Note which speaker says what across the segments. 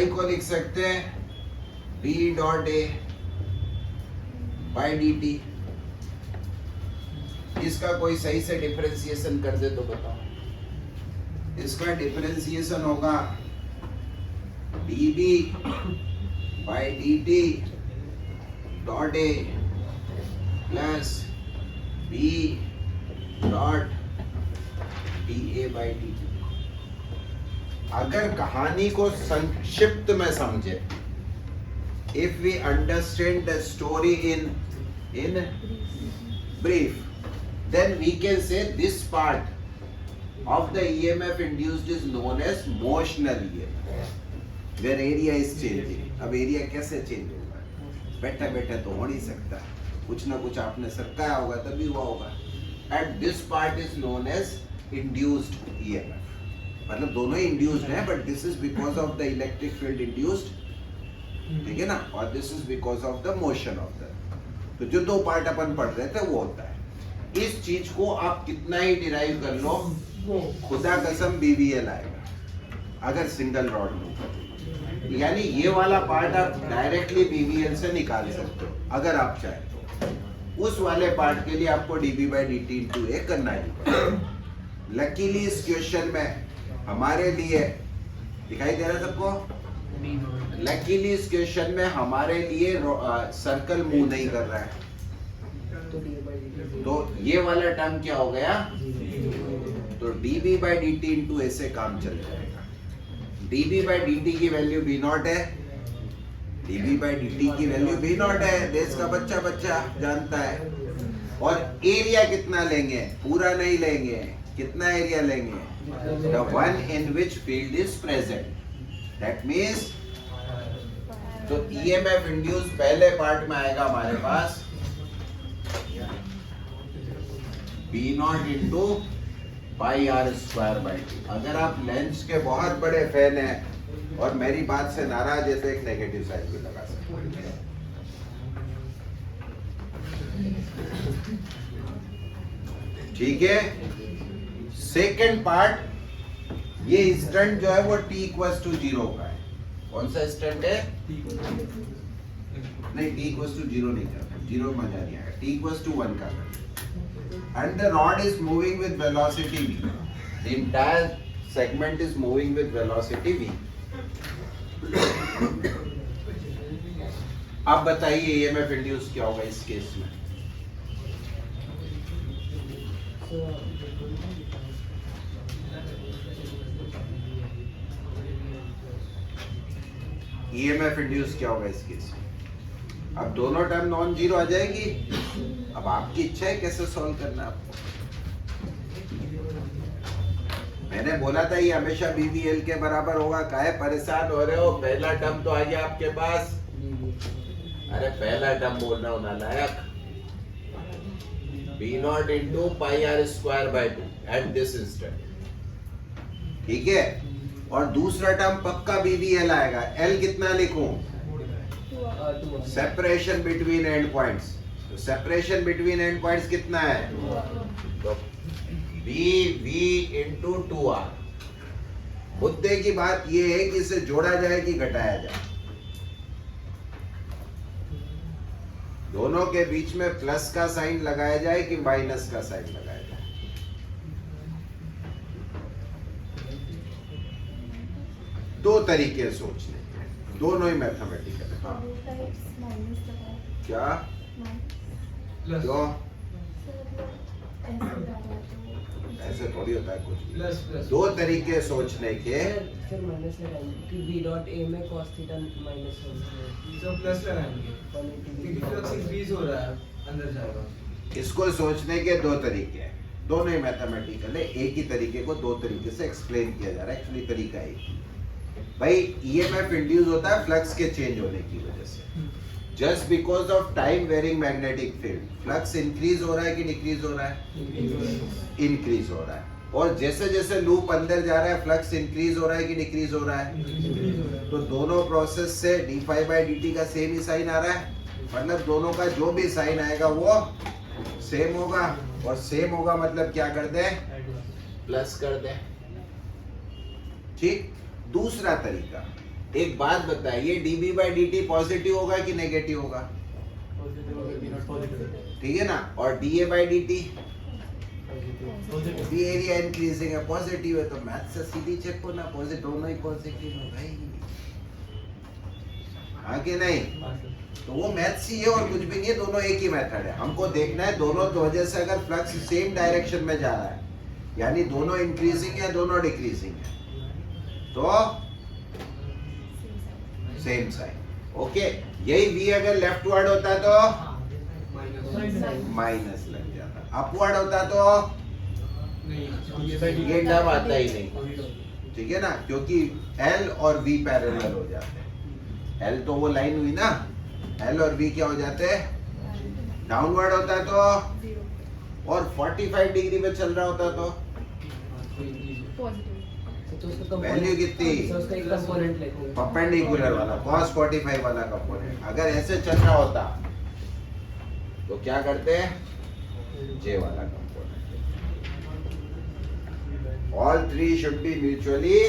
Speaker 1: को लिख सकते हैं d dot a by d T. इसका कोई सही से डिफरेंशिएशन कर दे तो बताओ। इसका डिफरेंशिएशन होगा db by d T dot a plus b dot D A by d T. अगर कहानी को संक्षिप्त में समझे, if we understand the story in brief, then we can say this part of the EMF induced is known as motional EMF, where area is changing. अब area कैसे change होगा? बैठा बैठा तो हो नहीं सकता, कुछ ना कुछ आपने सरकाया होगा तभी हुआ होगा। And this part is known as induced EMF. मतलब दोनों ही इंड्यूस्ड हैं, but this is because of the electric field induced, ठीक है ना, और this is because of the motion of the. तो जो दो पार्ट अपन पढ़ रहे थे वो होता है। इस चीज को आप कितना ही डिराइव कर लो, खुदा कसम बीवीएल आएगा अगर सिंगल रॉड में ऊपर। यानी ये वाला पार्ट आप डायरेक्टली बीवीएल से निकाल सकते हो अगर आप चाहें तो। उस वाले पार्ट के लिए आपको dB by d t into A करना है। लकीली इस क्वेश्चन में हमारे लिए दिखाई दे रहा है सबको, लकीली इस क्वेश्चन में हमारे लिए सर्कल मूव नहीं कर रहा है, तो ये वाला टर्म क्या हो गया, तो dB by d t into A से काम चल जाएगा। dB बाई डी टी की वैल्यू B नॉट है, dB बाई डी टी की वैल्यू B नॉट है, देश का बच्चा बच्चा जानता है। और एरिया कितना लेंगे, पूरा नहीं लेंगे, कितना एरिया लेंगे, the one in which field is present. That means तो EMF induced पहले पार्ट में आएगा हमारे पास B naught into pi r square by t. अगर आप लेंस के बहुत बड़े फैन हैं और मेरी बात से नाराज है तो एक नेगेटिव साइन भी लगा सकते हैं। ठीक है। सेकेंड पार्ट, ये इंस्टेंट जो है वो t इक्वल्स टू 0 का है। कौन सा इंस्टेंट है? नहीं, t इक्वल्स टू 0 नहीं करना, 0 मजा नहीं आएगा, t इक्वल्स टू 1 का करना। And the rod is moving with velocity v, the entire segment is moving with velocity v। अब बताइए EMF इंड्यूस क्या होगा इस केस में? EMF इंड्यूस क्या होगा इस केस में? अब दोनों टर्म नॉन जीरो आ जाएगी। अब आपकी इच्छा है कैसे सॉल्व करना है आपको। मैंने बोला था ये हमेशा BVL के बराबर होगा, काहे परेशान हो रहे हो? पहला टर्म तो आ गया आपके पास। अरे पहला टर्म बोलना हो नालायक, B naught into pi r square by 2 at this instant, ठीक है। और दूसरा टर्म पक्का BVL आएगा। L कितना लिखूं? Separation between and points. तो सेपरेशन बिटवीन एंड पॉइंट्स कितना है? तो BV इंटू 2R। मुद्दे की बात ये है कि इसे जोड़ा जाए कि घटाया जाए। दोनों के बीच में प्लस का साइन लगाया जाए कि माइनस का साइन लगाया जाए। दो तरीके सोचने के, दोनों ही मैथमेटिकल है। क्या क्यों? ऐसे थोड़ी होता है कुछ भी। दो तरीके सोचने के।
Speaker 2: सर माइनस लगाएंगे बी डॉट ए में cos थीटा माइनस
Speaker 3: तो प्लस लगाएंगे क्योंकि फ्लक्स इंक्रीज हो रहा है, अंदर जाएगा।
Speaker 1: इसको सोचने के दो तरीके हैं, दोनों ही मैथमेटिकल है। एक ही तरीके को दो तरीके से एक्सप्लेन किया जा रहा है। एक्चुअली तरीका एक ही भाई, EMF इंड्यूस होता है फ्लक्स के चेंज होने की वजह से। Just because of time varying magnetic field, flux increase हो रहा है कि डिक्रीज हो रहा है? इंक्रीज हो रहा है। और जैसे जैसे लूप अंदर जा रहा है फ्लक्स इंक्रीज हो रहा है कि डिक्रीज हो रहा है? तो दोनों प्रोसेस से d phi by d t का सेम ही साइन आ रहा है। मतलब दोनों का जो भी साइन आएगा वो सेम होगा, और सेम होगा मतलब क्या कर दे? प्लस कर दे। ठीक। दूसरा तरीका, एक बात बताइए, dB by d T positive होगा कि नेगेटिव होगा? ठीक है ना। और D A by d T भी एरिया इंक्रीजिंग है, पॉजिटिव है, तो मैथ से सीधी चेक होना, पॉजिटिव दोनों ही पॉजिटिव है भाई, हाँ कि नहीं? तो वो मैथ्स ही है और कुछ भी नहीं है, दोनों एक ही मेथड है। हमको देखना है दोनों की वजह से अगर फ्लक्स सेम डायरेक्शन में जा रहा है, यानी दोनों इंक्रीजिंग है दोनों डिक्रीजिंग है, तो सेम साइन। ओके, यही v अगर लेफ्टवर्ड होता तो माइनस लग जाता, अपवर्ड होता तो ये टर्म आता ही नहीं, ठीक है ना, क्योंकि L और V पैरेलल हो जाते हैं। L तो वो लाइन हुई ना, L और V क्या हो जाते हैं? डाउनवर्ड होता है तो, और 45 डिग्री में चल रहा होता तो वैल्यू कितनी? परपेंडिकुलर वाला cos 45 वाला कंपोनेंट। अगर ऐसे चल रहा होता तो क्या करते हैं? J वाला component. All three should be mutually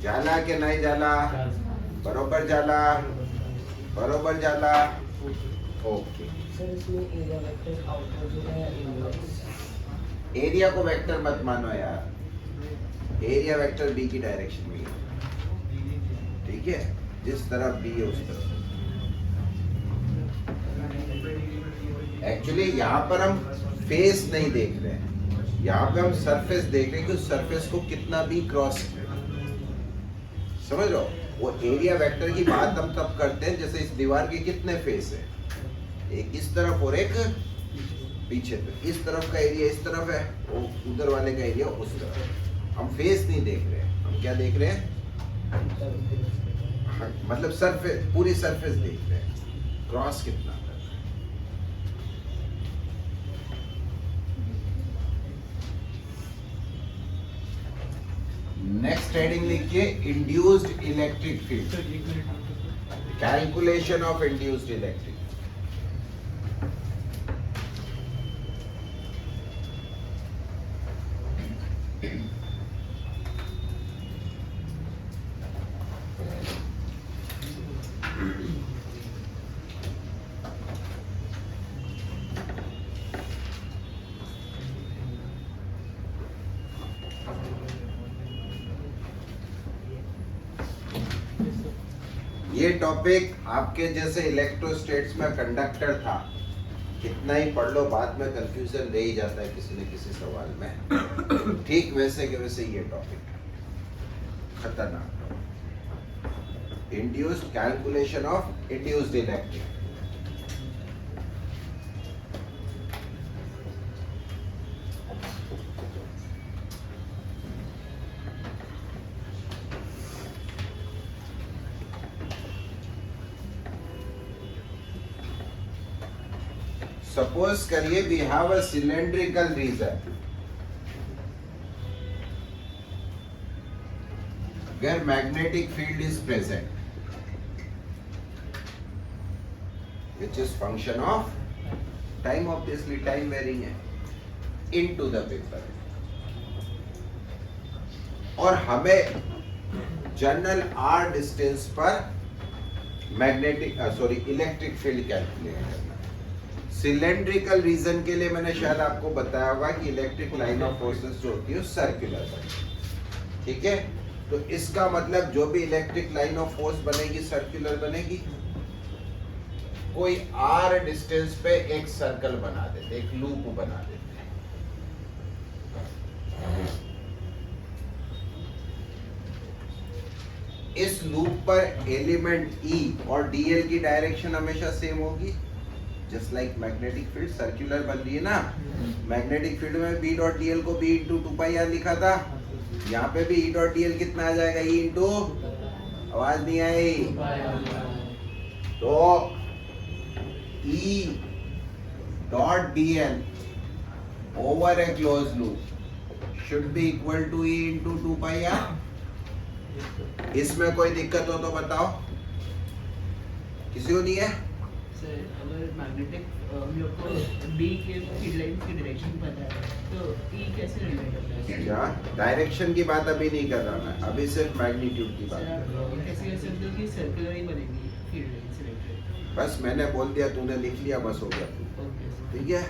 Speaker 1: जाला के नहीं जाला, बरोबर जाला, बरोबर जाला। ओके,
Speaker 2: सर इसमें एरिया वेक्टर आउटवर्ड होगा या इनवर्ड?
Speaker 1: एरिया को वेक्टर मत मानो यार, एरिया वेक्टर बी की डायरेक्शन में है, ठीक है, जिस तरफ बी है उस तरफ। एक्चुअली यहाँ पर हम फेस नहीं देख रहे हैं, यहाँ पे हम सरफेस देख रहे हैं कि उस सरफेस को कितना भी क्रॉस, समझ लो। वो एरिया वेक्टर की बात हम तब करते हैं जैसे इस दीवार के कितने फेस है, एक इस तरफ और एक पीछे, तो इस तरफ का एरिया इस तरफ है, वो उधर वाले का एरिया उस तरफ। हम फेस नहीं देख रहे हैं, हम क्या देख रहे हैं? मतलब सरफेस, पूरी सरफेस देख रहे हैं, क्रॉस कितना। नेक्स्ट हेडिंग लिखिए, induced electric field, calculation of induced electric. ये टॉपिक आपके जैसे इलेक्ट्रोस्टेट्स में कंडक्टर था, कितना ही पढ़ लो बाद में कंफ्यूजन रह ही जाता है किसी न किसी सवाल में। ठीक वैसे के वैसे ये टॉपिक खतरनाक, induced, calculation of induced electric. Suppose करिए we have a cylindrical region, where magnetic field is present, which is function of time, obviously time varying है, into the paper, और हमें जनरल r डिस्टेंस पर magnetic electric field calculate करना है। Cylindrical reason के लिए मैंने शायद आपको बताया होगा कि इलेक्ट्रिक लाइन ऑफ फोर्सेस जो होती है सर्कुलर है, ठीक है। तो इसका मतलब जो भी इलेक्ट्रिक लाइन ऑफ फोर्स बनेगी सर्कुलर बनेगी। कोई r डिस्टेंस पे एक सर्कल बना देते, एक लूप बना देते, इस लूप पर एलिमेंट E और dl की डायरेक्शन हमेशा सेम होगी, just like magnetic field circular बन रही है ना। मैग्नेटिक फील्ड में B डॉट dl को B इंटू 2πr लिखा था, यहाँ पे भी E डॉट dl कितना आ जाएगा? E इंटू, आवाज नहीं आई, तो E dot dl over a close loop should be equal to E into 2πr। इसमें कोई दिक्कत हो तो बताओ, किसी को नहीं है?
Speaker 4: सर अगर मैग्नेटिक हम लोग को डी के फील्ड लाइंस की डायरेक्शन पता है तो ई कैसे रिलेट होता है सर?
Speaker 1: क्या डायरेक्शन की बात अभी नहीं कर रहा मैं, अभी सिर्फ मैग्नीट्यूड की बात
Speaker 4: सर
Speaker 1: कर रहा हूँ।
Speaker 4: आप कैसे कह सकते हो कि सर्कुलर ही बनेगी फील्ड लाइंस रिलेटेड?
Speaker 1: बस मैंने बोल दिया, तूने लिख लिया, बस हो गया।
Speaker 4: Okay sir.
Speaker 1: ठीक है,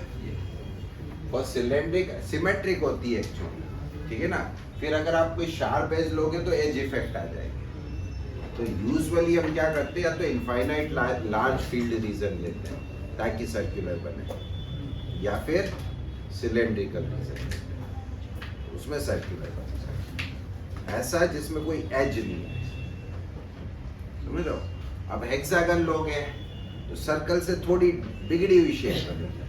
Speaker 1: और सिलेंड्रिक सिमेट्रिक होती है एक्चुअली, ठीक है ना। फिर अगर आप कोई शार्प एज लोगे तो एज इफेक्ट आ जाएगी। तो यूजुअली हम क्या करते हैं, या तो इनफाइनाइट लार्ज फील्ड रीजन लेते हैं ताकि सर्कुलर बने, या फिर सिलेंड्रिकल रीजन उसमें सर्कुलर बने, ऐसा जिसमें कोई एज नहीं है, समझ रहे हो। अब हेक्सागन लोगे तो सर्कल से थोड़ी बिगड़ी हुई शेप बनेगी,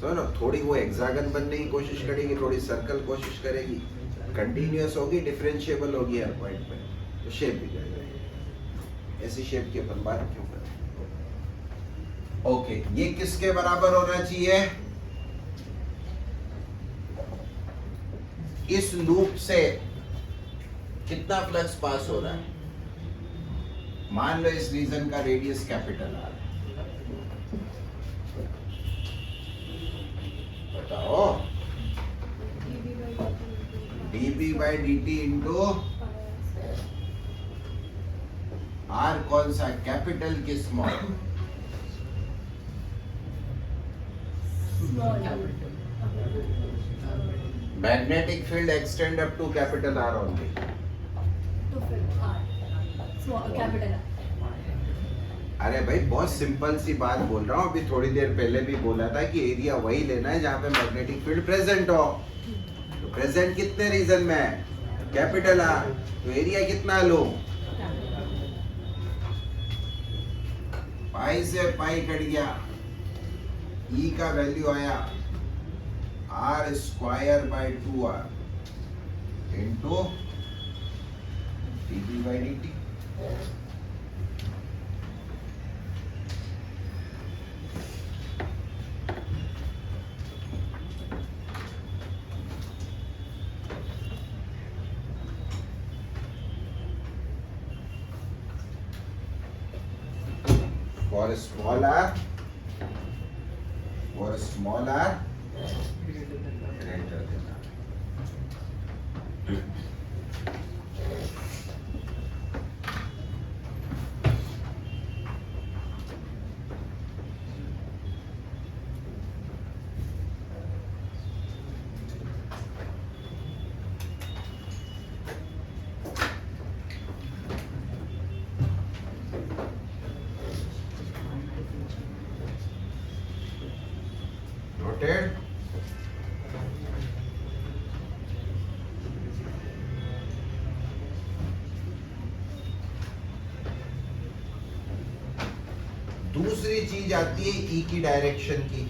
Speaker 1: तो ना थोड़ी वो हेक्सागन बनने की कोशिश करेगी, थोड़ी सर्कल कोशिश करेगी, कंटिन्यूअस होगी, डिफरेंशिएबल होगी हर पॉइंट पे, तो शेप बिगड़ जाएगी। ऐसी शेप की अपन बात क्यों करें। ओके, ये किसके बराबर होना चाहिए? इस लूप से कितना फ्लक्स पास हो रहा है? मान लो इस रीजन का रेडियस कैपिटल आर है, बताओ dB by dt into r कौन सा, कैपिटल की small? Magnetic field extend up to capital r only. अरे भाई बहुत सिंपल सी बात बोल रहा हूँ, अभी थोड़ी देर पहले भी बोला था कि एरिया वही लेना है जहाँ पे मैग्नेटिक फील्ड प्रेजेंट हो। तो प्रेजेंट कितने रीजन में है? कैपिटल आर, तो एरिया कितना लो? पाई से पाई कट गया, ई का वैल्यू आया r square by 2r into dB by dt। For small r, greater than r। Noted? दूसरी चीज आती है ई की डायरेक्शन की,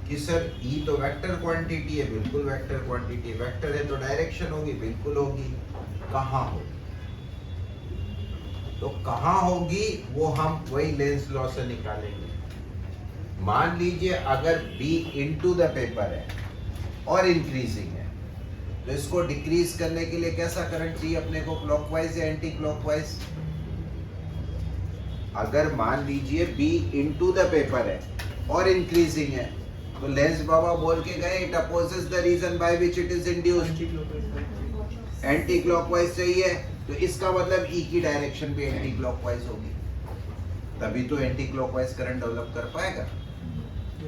Speaker 1: कि सर ई तो वेक्टर क्वांटिटी है, बिल्कुल वेक्टर क्वांटिटी, वेक्टर है तो डायरेक्शन होगी, बिल्कुल होगी। कहाँ होगी? तो कहाँ होगी वो हम वही लेंस लॉ से निकालेंगे। मान लीजिए अगर B इनटू द पेपर है और इंक्रीजिंग है, तो इसको डिक्रीज करने के लिए कैसा करंट चाहिए अपने को, क्लॉकवाइज या एंटी क्लॉकवाइज? अगर मान लीजिए B इनटू द पेपर है और इंक्रीजिंग है, तो लेंस बाबा बोल के गए it opposes the reason by which it is induced, anti clockwise चाहिए, तो इसका मतलब E की डायरेक्शन भी एंटी क्लॉकवाइज होगी, तभी तो एंटी क्लॉकवाइज करंट डेवलप कर पाएगा,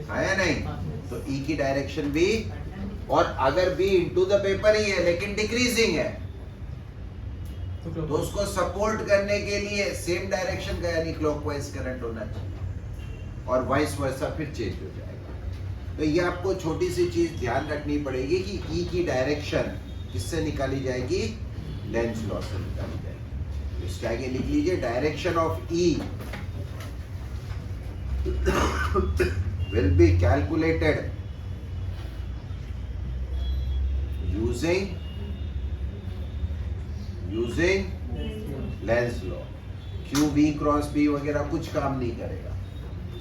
Speaker 1: है नहीं? तो E की डायरेक्शन भी, और अगर B इनटू द पेपर ही है लेकिन डिक्रीजिंग है, तो उसको सपोर्ट करने के लिए सेम डायरेक्शन का यानी क्लॉकवाइज करंट होना चाहिए, और वाइस वर्सा फिर चेंज हो जाएगा। तो ये आपको छोटी सी चीज ध्यान रखनी पड़ेगी कि E की डायरेक्शन किससे निकाली जाएगी? लेंस लॉ से निकाली जाएगी। तो इसके आगे लिख लीजिए direction of E will be calculated using Lenz law. Q B cross B वगैरह कुछ काम नहीं करेगा,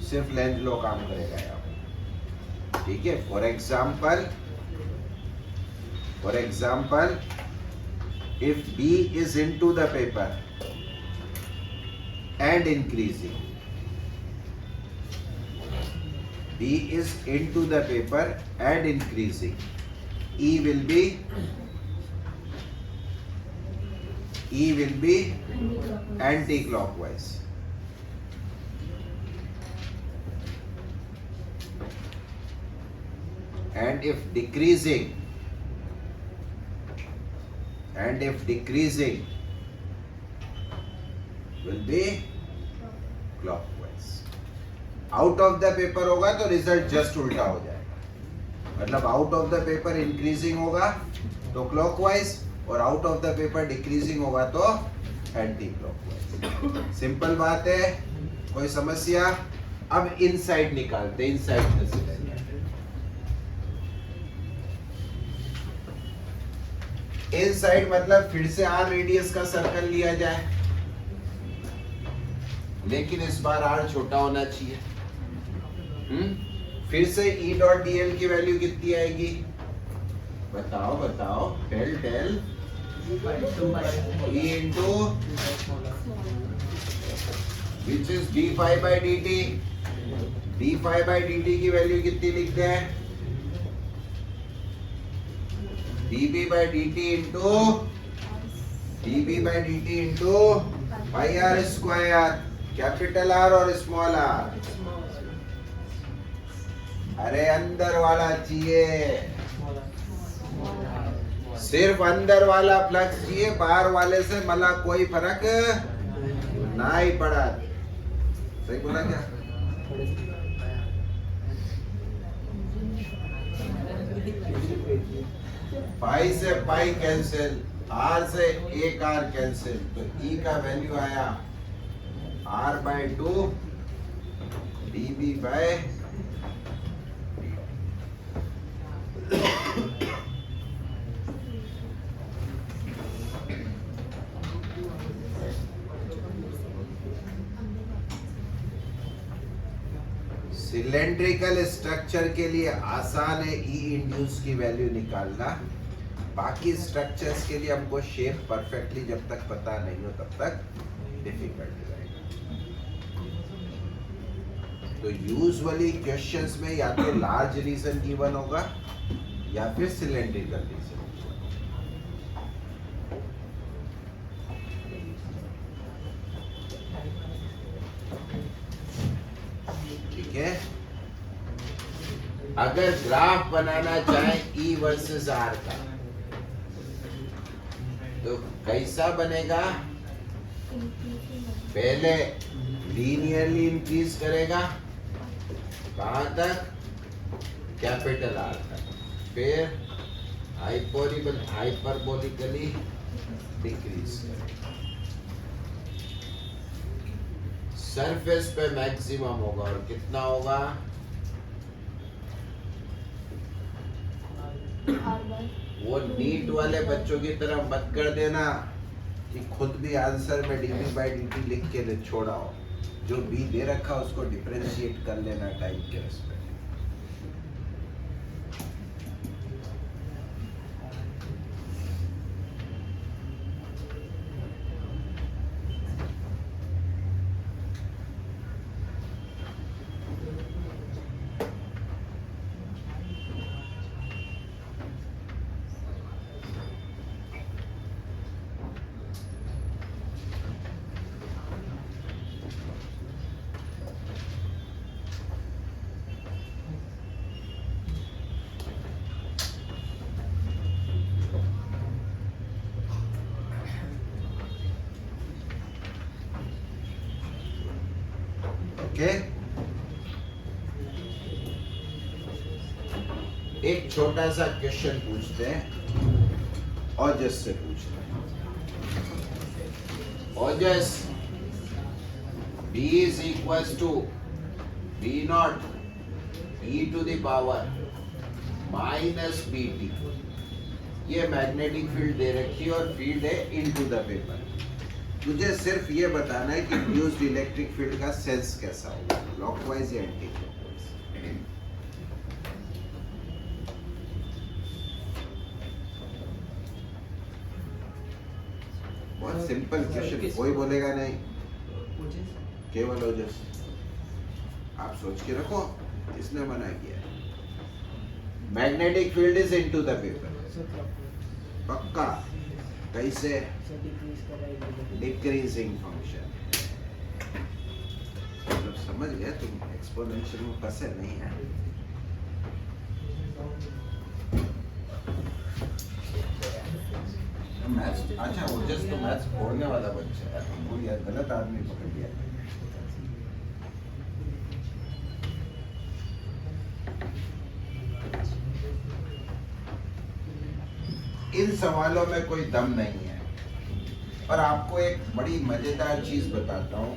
Speaker 1: सिर्फ लेंस लॉ काम करेगा यहाँ पे, ठीक है। For example if B is into the paper and increasing, B is into the paper and increasing. E will be anti-clockwise. And if decreasing will be clockwise. Out of the paper होगा तो result just उल्टा हो जाएगा. मतलब out of the paper increasing होगा तो clockwise और out of the paper decreasing होगा तो एंटी क्लॉकवाइज. सिंपल बात है, कोई समस्या? अब इनसाइड निकालते, इनसाइड द सिलेंडर. इनसाइड मतलब फिर से आर रेडियस का सर्कल लिया जाए, लेकिन इस बार आर छोटा होना चाहिए. फिर से E डॉट dl की वैल्यू कितनी आएगी? बताओ बताओ. Del del E into which is d5 by dt. d5 by dt की वैल्यू कितनी लिखते हैं? dB by dt into pi r square. Capital R और स्मॉल r. अरे अंदर वाला चाहिए, सिर्फ अंदर वाला फ्लक्स चाहिए, बाहर वाले से मला कोई फर्क ना ही पड़ा. सही बोला क्या? पाई से पाई कैंसिल, आर से एक आर कैंसिल, तो ई का वैल्यू आया r/2 dB by cylindrical structure के लिए आसान है ई इंड्यूस की वैल्यू निकालना. बाकी स्ट्रक्चर्स के लिए हमको शेप परफेक्टली जब तक पता नहीं हो तब तक डिफिकल्ट रहेगा. तो यूजुअली क्वेश्चंस में या तो लार्ज रीजन गिवन होगा या फिर सिलेंड्रिकल रीजन. ठीक है. अगर ग्राफ बनाना चाहे E वर्सेस R का तो कैसा बनेगा? पहले लीनियरली इंक्रीज करेगा, कहां तक? कैपिटल R तक. फिर हाइपरबोलिकली डिक्रीज करेगा. सरफेस पे मैक्सिमम होगा और कितना होगा? वो नीट वाले बच्चों की तरह मत कर देना कि खुद भी आंसर में dB by dt लिख के छोड़ा हो. जो b दे रखा उसको डिफरेंशिएट कर लेना टाइम के रेस्पेक्ट. ओके. एक छोटा सा क्वेश्चन पूछते हैं. ओजस से पूछते हैं. ओजस B is equals to B naught e to the power minus BT. ये मैग्नेटिक फील्ड दे रखी है और फील्ड है इनटू द पेपर. तुझे सिर्फ ये बताना है कि इंड्यूस्ड इलेक्ट्रिक फील्ड का सेंस कैसा होगा, क्लॉकवाइज या एंटी क्लॉकवाइज. बहुत सिंपल क्वेश्चन, कोई बोलेगा नहीं, केवल ओजस. आप सोच के रखो. किसने मना किया? Magnetic field is into the paper. पक्का? कैसे? Decreasing function. मतलब समझ गए तुम, एक्सपोनेंशियल में फंसे नहीं है। मैथ्स, अच्छा वो जस्ट तो मैथ्स फोड़ने वाला बच्चा है, हमको यार गलत आदमी पकड़ लिया। इन सवालों में कोई दम नहीं है। और आपको एक बड़ी मजेदार चीज बताता हूं,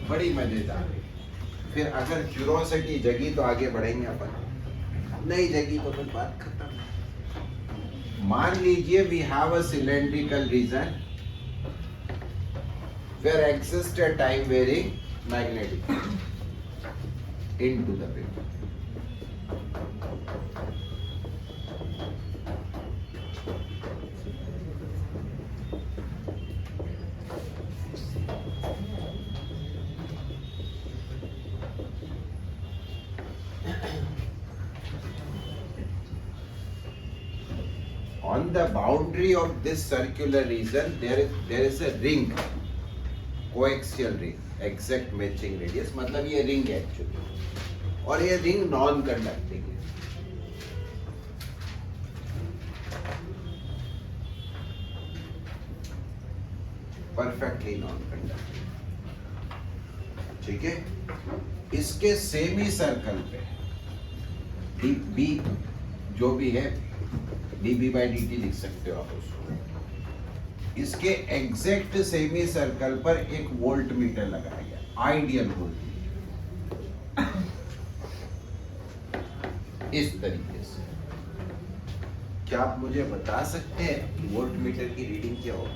Speaker 1: बड़ी मजेदार। फिर अगर क्यूरोसिटी जगी तो आगे बढ़ेंगे अपन, नहीं जगी तो फिर बात खत्म। मान लीजिए we have a cylindrical region where exist a time varying magnetic into the paper. On the boundary of this circular region, there is a ring, coaxial ring, exact matching radius. मतलब ये ring है actually, और ये ring non conducting है। Perfectly non conducting, ठीक है। इसके semi circle पे b जो भी है dB/dt लिख सकते हो आप उसको। इसके एग्जैक्ट सेमी सर्कल पर एक वोल्ट मीटर लगाया गया, आइडियल वोल्ट मीटर, इस तरीके से। क्या आप मुझे बता सकते हैं कि वोल्ट मीटर की रीडिंग क्या हो?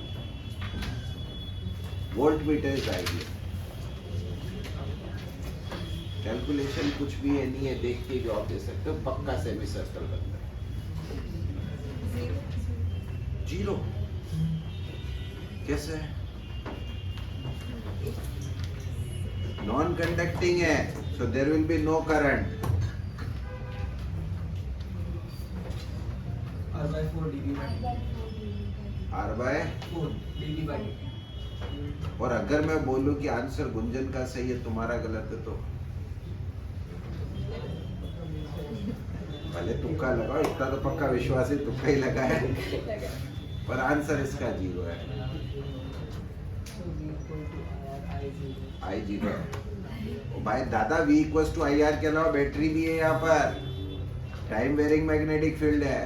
Speaker 1: Volt meter is ideal. Calculation कुछ भी है नहीं है, देख के जवाब दे सकते हो। पक्का सेमी सर्कल बनता है। जीरो कैसे? नॉन कंडक्टिंग है, so there will be no current.
Speaker 3: R/4 dB
Speaker 1: R/4
Speaker 3: dB/dt।
Speaker 1: और अगर मैं बोलूं कि आंसर गुंजन का सही है, तुम्हारा गलत है, तो भले तुक्का लगाओ, इतना तो पक्का विश्वास है, तुक्का ही लगा है, पर आंसर इसका जीरो है। I0 भाई दादा, V = IR के अलावा बैटरी भी है यहाँ पर, टाइम वेरिंग मैग्नेटिक फील्ड है।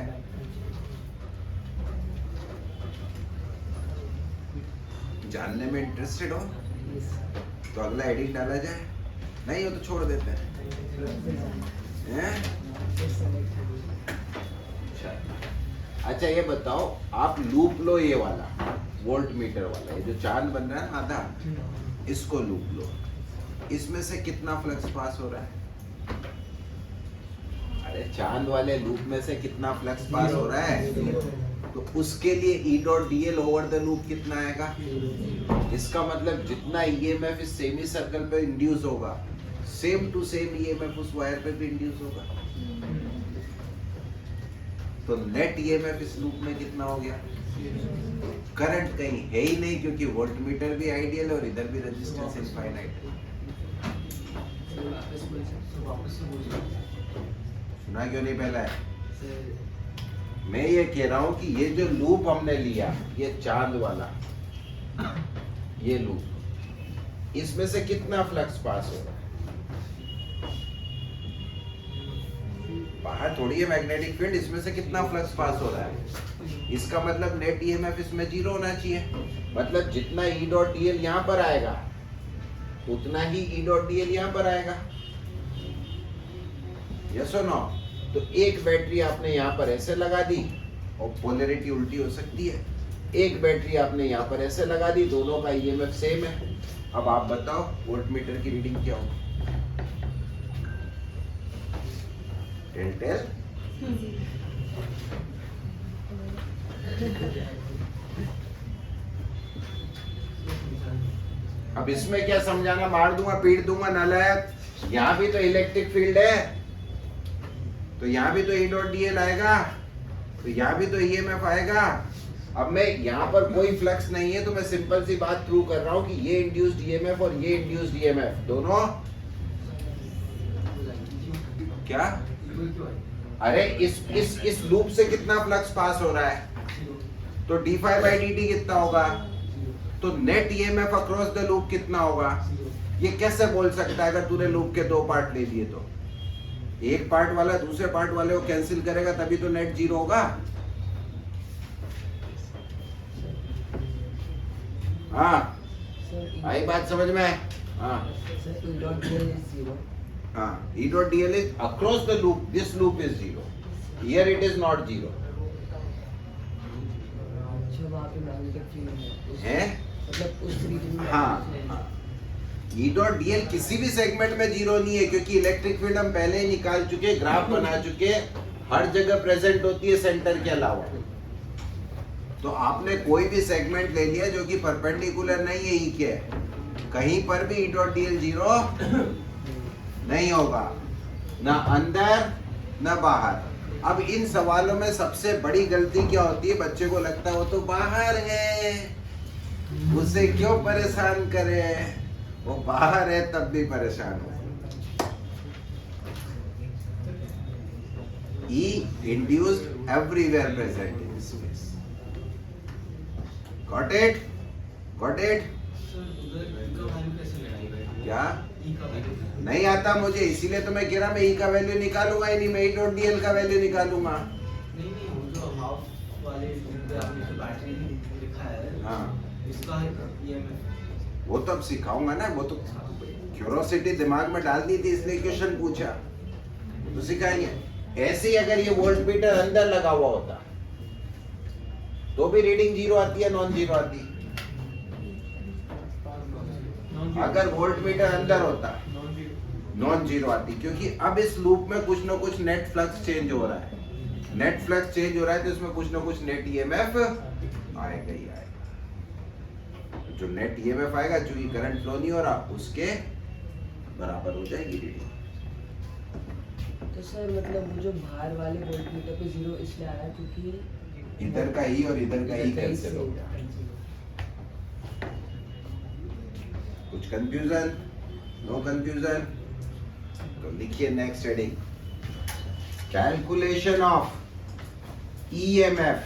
Speaker 1: जानने में इंटरेस्टेड हो तो अगला एडिट डाला जाए, नहीं हो तो छोड़ देते हैं। अच्छा ये बताओ, आप लूप लो ये वाला वोल्ट मीटर वाला, ये जो चांद बन रहा है ना आधा, इसको लूप लो। इसमें से कितना फ्लक्स पास हो रहा है? अरे चांद वाले लूप में से कितना फ्लक्स पास हो रहा है? तो उसके लिए E.dl ओवर द लूप कितना आएगा? इसका मतलब जितना EMF इस सेमी सर्कल पे इंड्यूस होगा, सेम टू सेम EMF उस वायर पे भी इंड्यूस होगा। तो नेट EMF इस लूप में कितना हो गया? करंट कहीं है ही नहीं, क्योंकि वोल्ट मीटर भी आइडियल है और इधर भी रेजिस्टेंस इनफाइनाइट है। सुना क्यों नहीं पहला है? मैं ये कह रहा हूं कि ये जो लूप हमने लिया, ये चांद वाला, ये लूप, इसमें से कितना फ्लक्स पास हो रहा है? बाहर थोड़ी है मैग्नेटिक फील्ड, इसमें से कितना फ्लक्स पास हो रहा है? इसका मतलब नेट ईएमएफ इसमें जीरो होना चाहिए। मतलब जितना E.dl यहाँ पर आएगा, उतना ही E.dl यहाँ पर आएगा। यस और नो? तो एक बैटरी आपने यहाँ पर ऐसे लगा दी, और पोलैरिटी उल्टी हो सकती है। एक बैटरी आपने यहाँ पर ऐसे लगा दी, दोनों का ईएमएफ सेम है। अब आप बताओ वोल्ट मीटर की रीडिंग क्या होगी? टेल अब इसमें क्या समझाना, मार दूंगा पीट दूंगा नालायक। यहाँ भी तो इलेक्ट्रिक फील्ड है, तो यहाँ भी तो ई डॉट डी एल आएगा, तो यहाँ भी तो ईएमएफ आएगा। अब मैं यहाँ पर कोई फ्लक्स नहीं है, तो मैं सिंपल सी बात प्रूव कर रहा हूँ कि ये इंड्यूस्ड ईएमएफ और ये इंड्यूस्ड ईएमएफ दोनों क्या, अरे इस लूप से कितना फ्लक्स पास हो रहा है, तो d phi by d t कितना होगा, तो net EMF across the loop कितना होगा। ये कैसे बोल सकता है अगर तूने लूप के दो पार्ट ले लिए, तो एक पार्ट वाला दूसरे पार्ट वाले को कैंसिल करेगा तभी तो नेट जीरो होगा। हाँ आई बात समझ में। हाँ
Speaker 2: sir E dot d L is 0.
Speaker 1: हाँ ई dot d L is across the loop, this loop is zero, here it is not zero.
Speaker 2: अच्छा वहाँ पे मैग्नेटिक फील्ड है
Speaker 1: है
Speaker 2: मतलब उस रीजन में।
Speaker 1: हाँ ई डॉट डी एल किसी भी सेगमेंट में जीरो नहीं है, क्योंकि इलेक्ट्रिक फील्ड हम पहले ही निकाल चुके, ग्राफ बना चुके, हर जगह प्रेजेंट होती है सेंटर के अलावा। तो आपने कोई भी सेगमेंट ले लिया जो कि परपेंडिकुलर नहीं है ई के, कहीं पर भी ई डॉट डी एल जीरो नहीं होगा, ना अंदर ना बाहर। अब इन सवालों में सबसे बड़ी गलती क्या होती है, बच्चे को लगता है वो तो बाहर है, उसे क्यों परेशान करे, वो बाहर है तब भी परेशान हो। E induced everywhere present in space. Got it? Got it? क्या नहीं आता मुझे, इसीलिए तो मैं कह रहा मैं ई का वैल्यू निकालूंगा ही नहीं, मैं ई डॉट डी एल का वैल्यू निकालूंगा। हाँ वो तो अब सिखाऊंगा ना, वो तो क्यूरोसिटी दिमाग में डाल दी थी इसलिए क्वेश्चन पूछा, तो सिखाएंगे। ऐसे ही अगर ये वोल्ट मीटर अंदर लगा हुआ होता तो भी रीडिंग जीरो आती है, नॉन जीरो आती। अगर वोल्ट मीटर अंदर होता नॉन जीरो आती, क्योंकि अब इस लूप में कुछ ना कुछ नेट फ्लक्स चेंज हो रहा है, नेट फ्लक्स चेंज हो रहा है तो इसमें कुछ ना कुछ नेट ईएमएफ आएगा ही आएगा। जो नेट ईएमएफ आएगा, जो ये करंट फ्लो नहीं हो रहा उसके बराबर हो जाएगी रीडिंग।
Speaker 2: तो सर मतलब वो जो बाहर वाले वोल्टमीटर पे 0 इसलिए आ रहा है क्योंकि
Speaker 1: इधर का ई और इधर का ई कैंसिल हो गया। कुछ कंफ्यूजन? No confusion? तो लिखिए next heading, calculation of EMF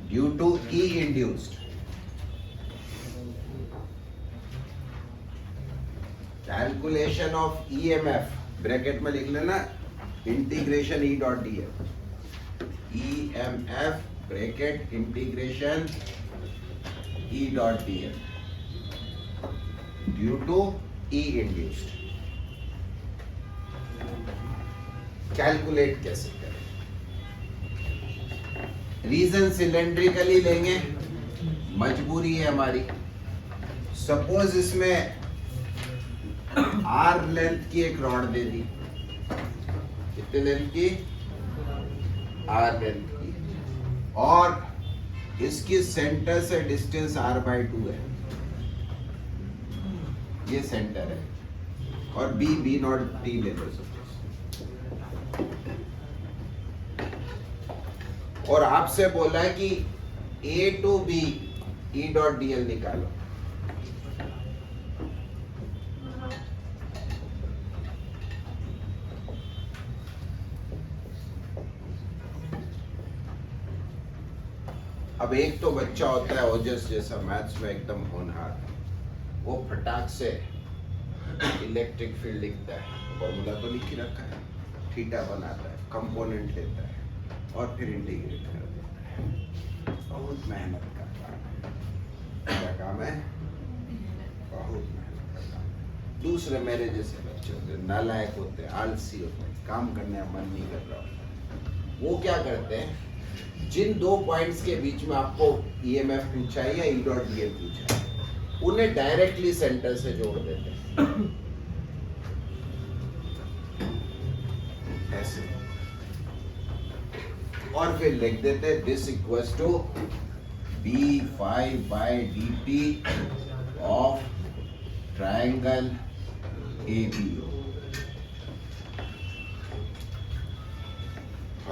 Speaker 1: due to E induced. Calculation of EMF bracket में लिख लेना, integration E dot d l, EMF bracket integration E dot d l due to E induced. Calculate कैसे करें? Reason cylindrically लेंगे, मजबूरी है हमारी। Suppose इसमें आर लेंथ की एक रॉड दे दी, कितने लेंथ की? आर लेंथ की, और इसकी सेंटर से डिस्टेंस आर बाई 2 है, ये सेंटर है, और बी नॉट टी ले लो सपोज। और आपसे बोला है कि A to B E dot d l निकालो। अब एक तो बच्चा होता है ओजस जैसा, मैथ्स में एकदम होनहार, वो फटाक से इलेक्ट्रिक फील्ड लिखता है, फॉर्मूला तो लिख ही रखा है, थीटा बनाता है, कंपोनेंट लेता है और फिर इंटीग्रेट कर देता है। बहुत मेहनत का काम है। क्या काम है? बहुत मेहनत का काम है। दूसरे मेरे जैसे बच्चे होते हैं, नालायक होते हैं, आलसी होते हैं, काम करने का मन नहीं कर रहा होता, वो क्या करते हैं, जिन दो पॉइंट्स के बीच में आपको ईएमएफ पूछा है या ई डॉट डी एल पूछा है, उन्हें डायरेक्टली सेंटर से जोड़ देते हैं ऐसे। और फिर लिख देते this equals to d5/dt of triangle ABO।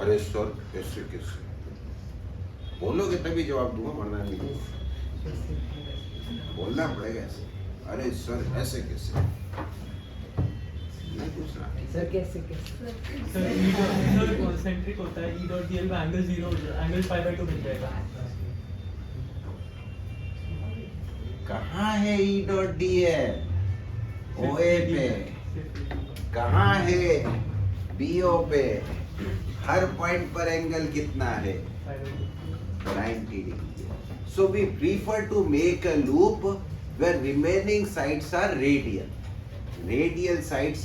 Speaker 1: अरे सर कैसे कैसे बोलोगे तभी जवाब दूंगा, वरना नहीं दूंगा। बोलना पड़ेगा ऐसे। अरे सर ऐसे कैसे नहीं पूछना।
Speaker 2: सर कैसे कैसे
Speaker 3: सर ई डॉट कॉन्सेंट्रिक होता है, ई डॉट डीएल में एंगल 0 हो जाएगा, एंगल π/2 मिल जाएगा।
Speaker 1: कहाँ है ई डॉट डी एल? ओए पे। कहाँ है बीओ पे? हर पॉइंट पर एंगल कितना है? 90 degree. So we prefer to make a loop where remaining sides are radial. Radial sides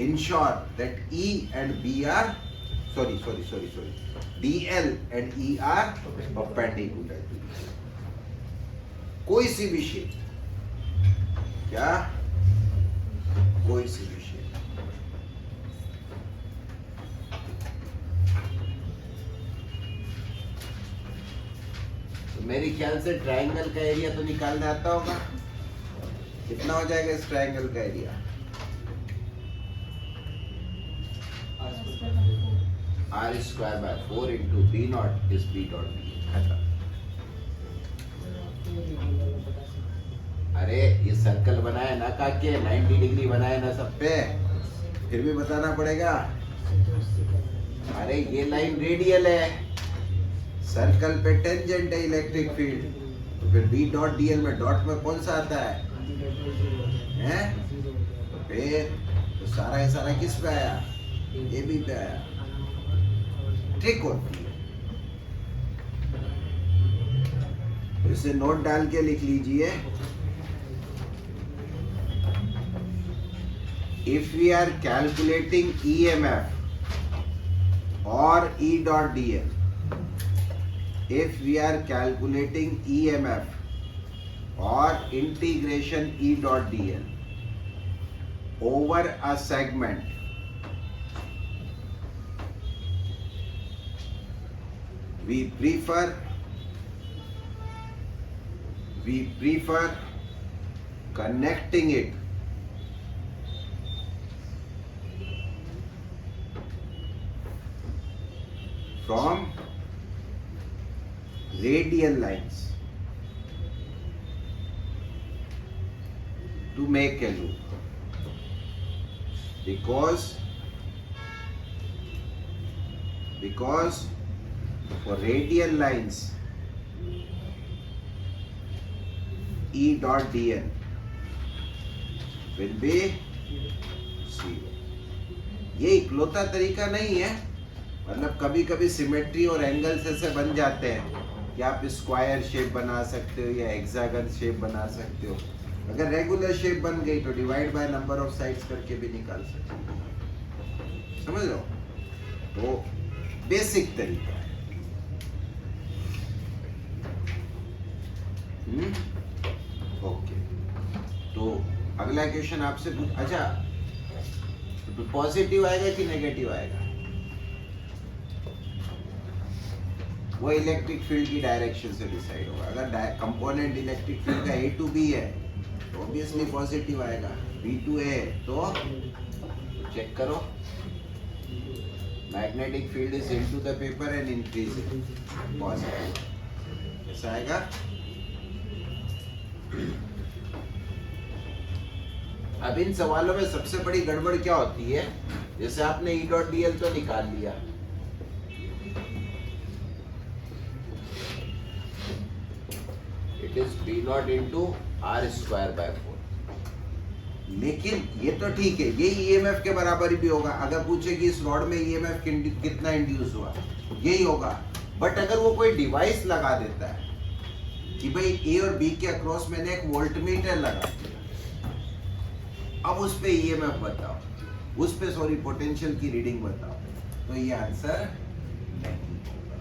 Speaker 1: ensure that E and B are sorry. DL and E are perpendicular to each other. कोई सी भी shape, क्या कोई सी भी shape. तो मेरे ख्याल से triangle का एरिया तो निकालने आता होगा। कितना हो जाएगा इस ट्रायंगल का area? r²/4 into b0 is b.d। खत्म। अरे ये सर्कल बनाया ना काके, 90 डिग्री बनाया ना सब पे, फिर भी बताना पड़ेगा। अरे ये लाइन रेडियल है, सर्कल पे टेंजेंट है इलेक्ट्रिक फील्ड, तो फिर बी डॉट डीएल में डॉट में कौन सा आता है? हैं? तो फिर तो सारा किस पे आया? ए बी पे आया। ट्रिक होती है, तो इसे नोट डाल के लिख लीजिए। If we are calculating EMF or E dot dl, if we are calculating EMF or integration E dot dl over a segment, we prefer connecting it from radial lines to make a loop, because for radial lines E dot dl will be 0। ये इकलौता तरीका नहीं है, मतलब कभी कभी symmetry और angles ऐसे बन जाते हैं कि आप स्क्वायर शेप बना सकते हो या हेक्सागन शेप बना सकते हो। अगर रेगुलर शेप बन गई तो divide by number of sides करके भी निकाल सकते हो। समझ लो, तो बेसिक तरीका है। ओके, तो अगला क्वेश्चन आपसे पूछ, अच्छा तो पॉजिटिव आएगा कि नेगेटिव आएगा? वो इलेक्ट्रिक फील्ड की डायरेक्शन से डिसाइड होगा। अगर कंपोनेंट इलेक्ट्रिक फील्ड का A to B है तो ऑब्वियसली पॉजिटिव आएगा, B to A तो चेक करो, magnetic field is into the paper and increasing, positive. ऐसा आएगा। अब इन सवालों में सबसे बड़ी गड़बड़ क्या होती है, जैसे आपने E डॉट dl तो निकाल लिया, it is b0 into r²/4, लेकिन ये तो ठीक है, ये EMF के बराबर भी होगा। अगर पूछे कि इस रॉड में EMF कितना इंड्यूस हुआ, यही होगा। बट अगर वो कोई डिवाइस लगा देता है कि भाई A और B के अक्रॉस मैंने एक वोल्टमीटर लगा दिया, अब उस पे EMF बताओ, उस पे सॉरी पोटेंशियल की रीडिंग बताओ, तो ये आंसर नहीं होगा,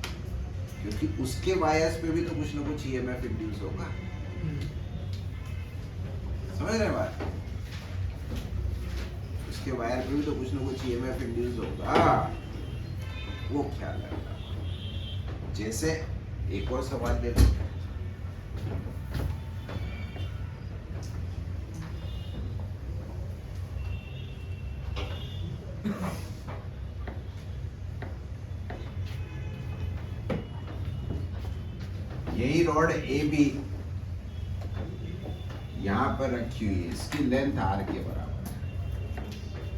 Speaker 1: क्योंकि उसके वायर्स पे भी तो कुछ ना कुछ EMF इंड्यूस होगा। समझ रहे बात? उसके वायर पे भी तो कुछ ना कुछ EMF इंड्यूस होगा। वो ख्याल रखना। जैसे एक और सवाल दे दो। यही रॉड ए बी यहां पर रखी हुई है, इसकी लेंथ आर के बराबर है,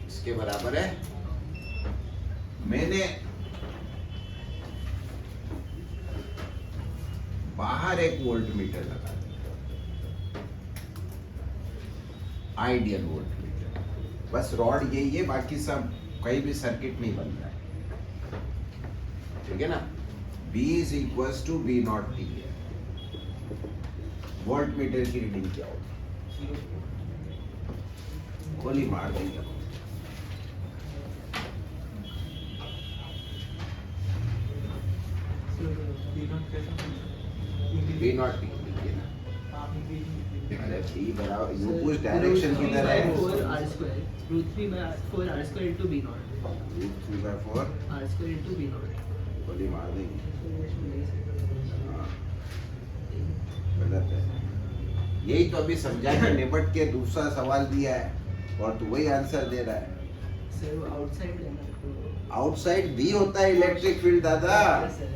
Speaker 1: इसके बराबर है। मैंने बाहर एक वोल्ट मीटर लगा दिया, आइडियल वोल्ट मीटर। बस रॉड यही है, बाकी सब कहीं भी सर्किट नहीं बन रहा है, ठीक है ना। B is equal to B naught t है। वोल्ट मीटर की रीडिंग क्या होगी? गोली मार देंगे। बी नॉट टी लिखिए ना। अरे बी बराबर यू कुछ डायरेक्शन किधर है?
Speaker 4: 4r² √3/4r² into b naught
Speaker 1: √3/4
Speaker 4: r² into b naught।
Speaker 1: गोली मार देंगे। हाँ, गलत है। यही तो अभी समझा के निपट के दूसरा सवाल दिया है और तू वही आंसर दे रहा है।
Speaker 4: सर वो आउटसाइड है ना, तो
Speaker 1: आउटसाइड बी होता है इलेक्ट्रिक फील्ड दादा।
Speaker 4: सर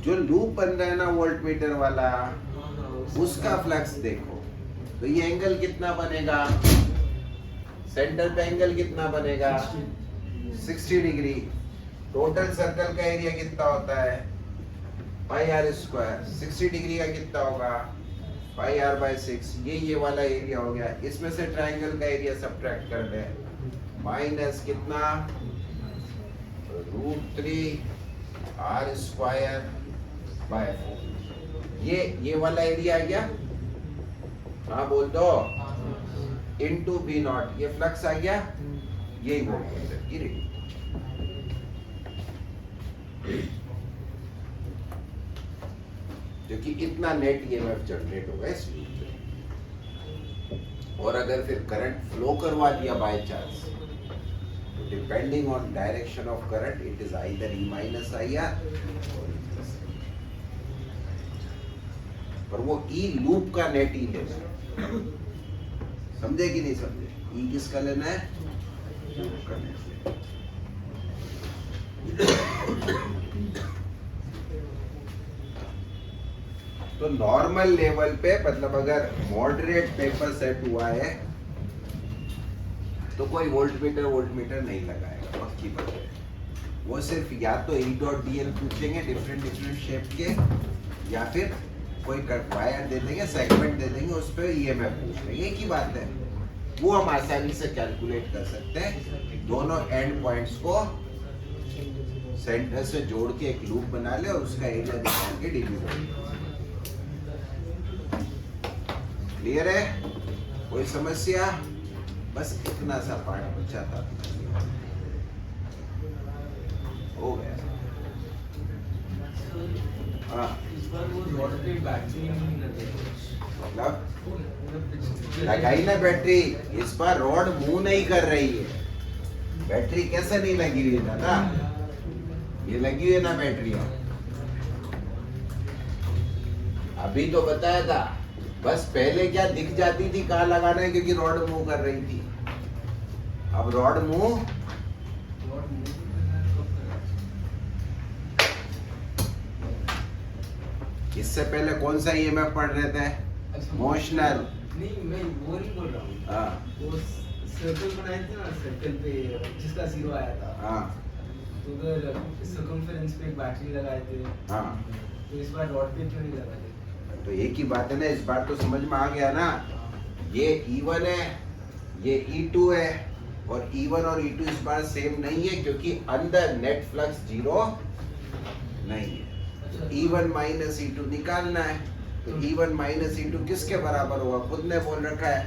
Speaker 1: जो लूप बन रहा है ना वोल्ट मीटर वाला, उसका फ्लक्स देखो तो ये एंगल कितना बनेगा? सेंटर पे एंगल कितना बनेगा? 60 डिग्री। टोटल सर्कल का एरिया कितना होता है? पाई आर स्क्वायर। 60 डिग्री का कितना होगा? पाई आर बाय 6। ये वाला एरिया हो गया। इसमें से ट्रायंगल का एरिया सब्ट्रैक्ट कर दे, माइनस कितना? √3 आर स्क्वायर बाय 4। ये वाला एरिया आ गया। हाँ बोल दो। इनटू बी नॉट, ये फ्लक्स आ गया। यही वोल्ट मीटर की रीडिंग। क्योंकि इतना नेट ईएमएफ जनरेट होगा इस लूप में। और अगर फिर करंट फ्लो करवा दिया by chance, depending on direction of current, it is either E minus I R, पर वो ई लूप का नेट ही लेना है। समझे कि नहीं समझे? ई किसका लेना है? लूप का नेट लेना। तो नॉर्मल लेवल पे, मतलब अगर मॉडरेट पेपर सेट हुआ है तो कोई वोल्ट मीटर नहीं लगाएगा, पक्की बात है। वो सिर्फ या तो ई डॉट डी एल पूछेंगे डिफरेंट शेप के, या फिर कोई वायर दे देंगे, सेगमेंट दे देंगे, उस पर ईएमएफ पूछ लेंगे। एक ही बात है, वो हम आसानी से कैलकुलेट कर सकते हैं। दोनों एंड पॉइंट्स को सेंटर से जोड़ के एक लूप बना ले और उसका एरिया निकाल के डिवीजन। क्लियर है? कोई समस्या? बस इतना सा पार्ट बचा था, हो गया। हाँ, मतलब लगाई ना बैटरी, इस बार रॉड मूव नहीं कर रही है। बैटरी कैसे नहीं लगी हुई है दादा? ये लगी हुई है ना बैटरी। अभी तो बताया था, बस पहले क्या दिख जाती थी कहाँ लगाना है, क्योंकि रॉड मूव कर रही थी। अब रॉड मूव इससे पहले कौन सा ईएमएफ पढ़ रहे थे? मोशनल।
Speaker 2: नहीं, मैं वो नहीं बोल रहा हूँ।
Speaker 1: हाँ
Speaker 2: वो सर्कल बनाए थे ना, सर्कल पे जिसका जीरो आया था।
Speaker 1: हाँ
Speaker 2: तो उधर सर्कम्फरेंस पे एक बैटरी लगाए थे।
Speaker 1: हाँ,
Speaker 2: तो इस बार रॉड पे क्यों नहीं लगाते?
Speaker 1: तो एक ही बात है ना, इस बार तो समझ में आ गया ना। ये E1 है, ये E2 है, और E1 और E2 इस बार सेम नहीं है, क्योंकि अंदर नेट फ्लक्स जीरो नहीं है। E1 माइनस E2 निकालना है, तो E1 माइनस E2 किसके बराबर होगा? खुद ने बोल रखा है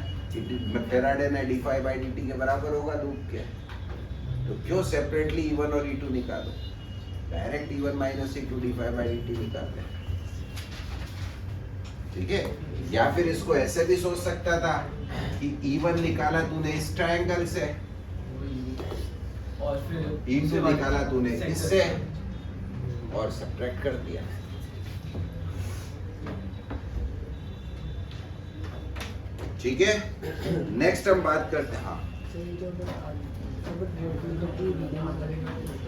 Speaker 1: फेराडे ने d∅dt के बराबर होगा लूप के। तो क्यों सेपरेटली E1 और E2 निकालो? Direct E1 minus E2 d∅dt निकाल लें। ठीक है, या फिर इसको ऐसे भी सोच सकता था कि E1 निकाला तूने इस ट्रायंगल से,
Speaker 3: और फिर
Speaker 1: E2 निकाला तूने इससे और सब्ट्रैक्ट कर दिया। ठीक है, नेक्स्ट हम बात करते हैं। हाँ
Speaker 2: तो ये जो वोल्टमीटर की रीडिंग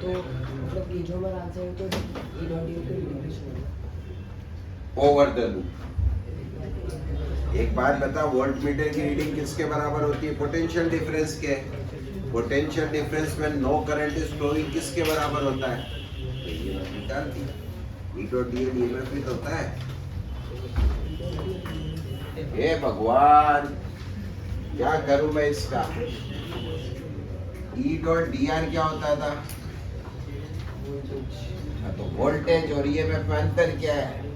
Speaker 2: तो मतलब ये जो हमारा आंसर है तो ई डॉट डी को इंग्लिश में
Speaker 1: ओवर द लूप। एक बात बता, वोल्टमीटर की रीडिंग किसके बराबर होती है? पोटेंशियल डिफरेंस के। Potential difference when no current is flowing किसके बराबर होता है? तो ये निकाल दी, ई डॉट डी ईएमएफ भी तो होता है। हे भगवान, क्या करूं मैं इसका? ई डॉट डी आर क्या होता था? तो वोल्टेज और ईएमएफ में अंतर क्या है?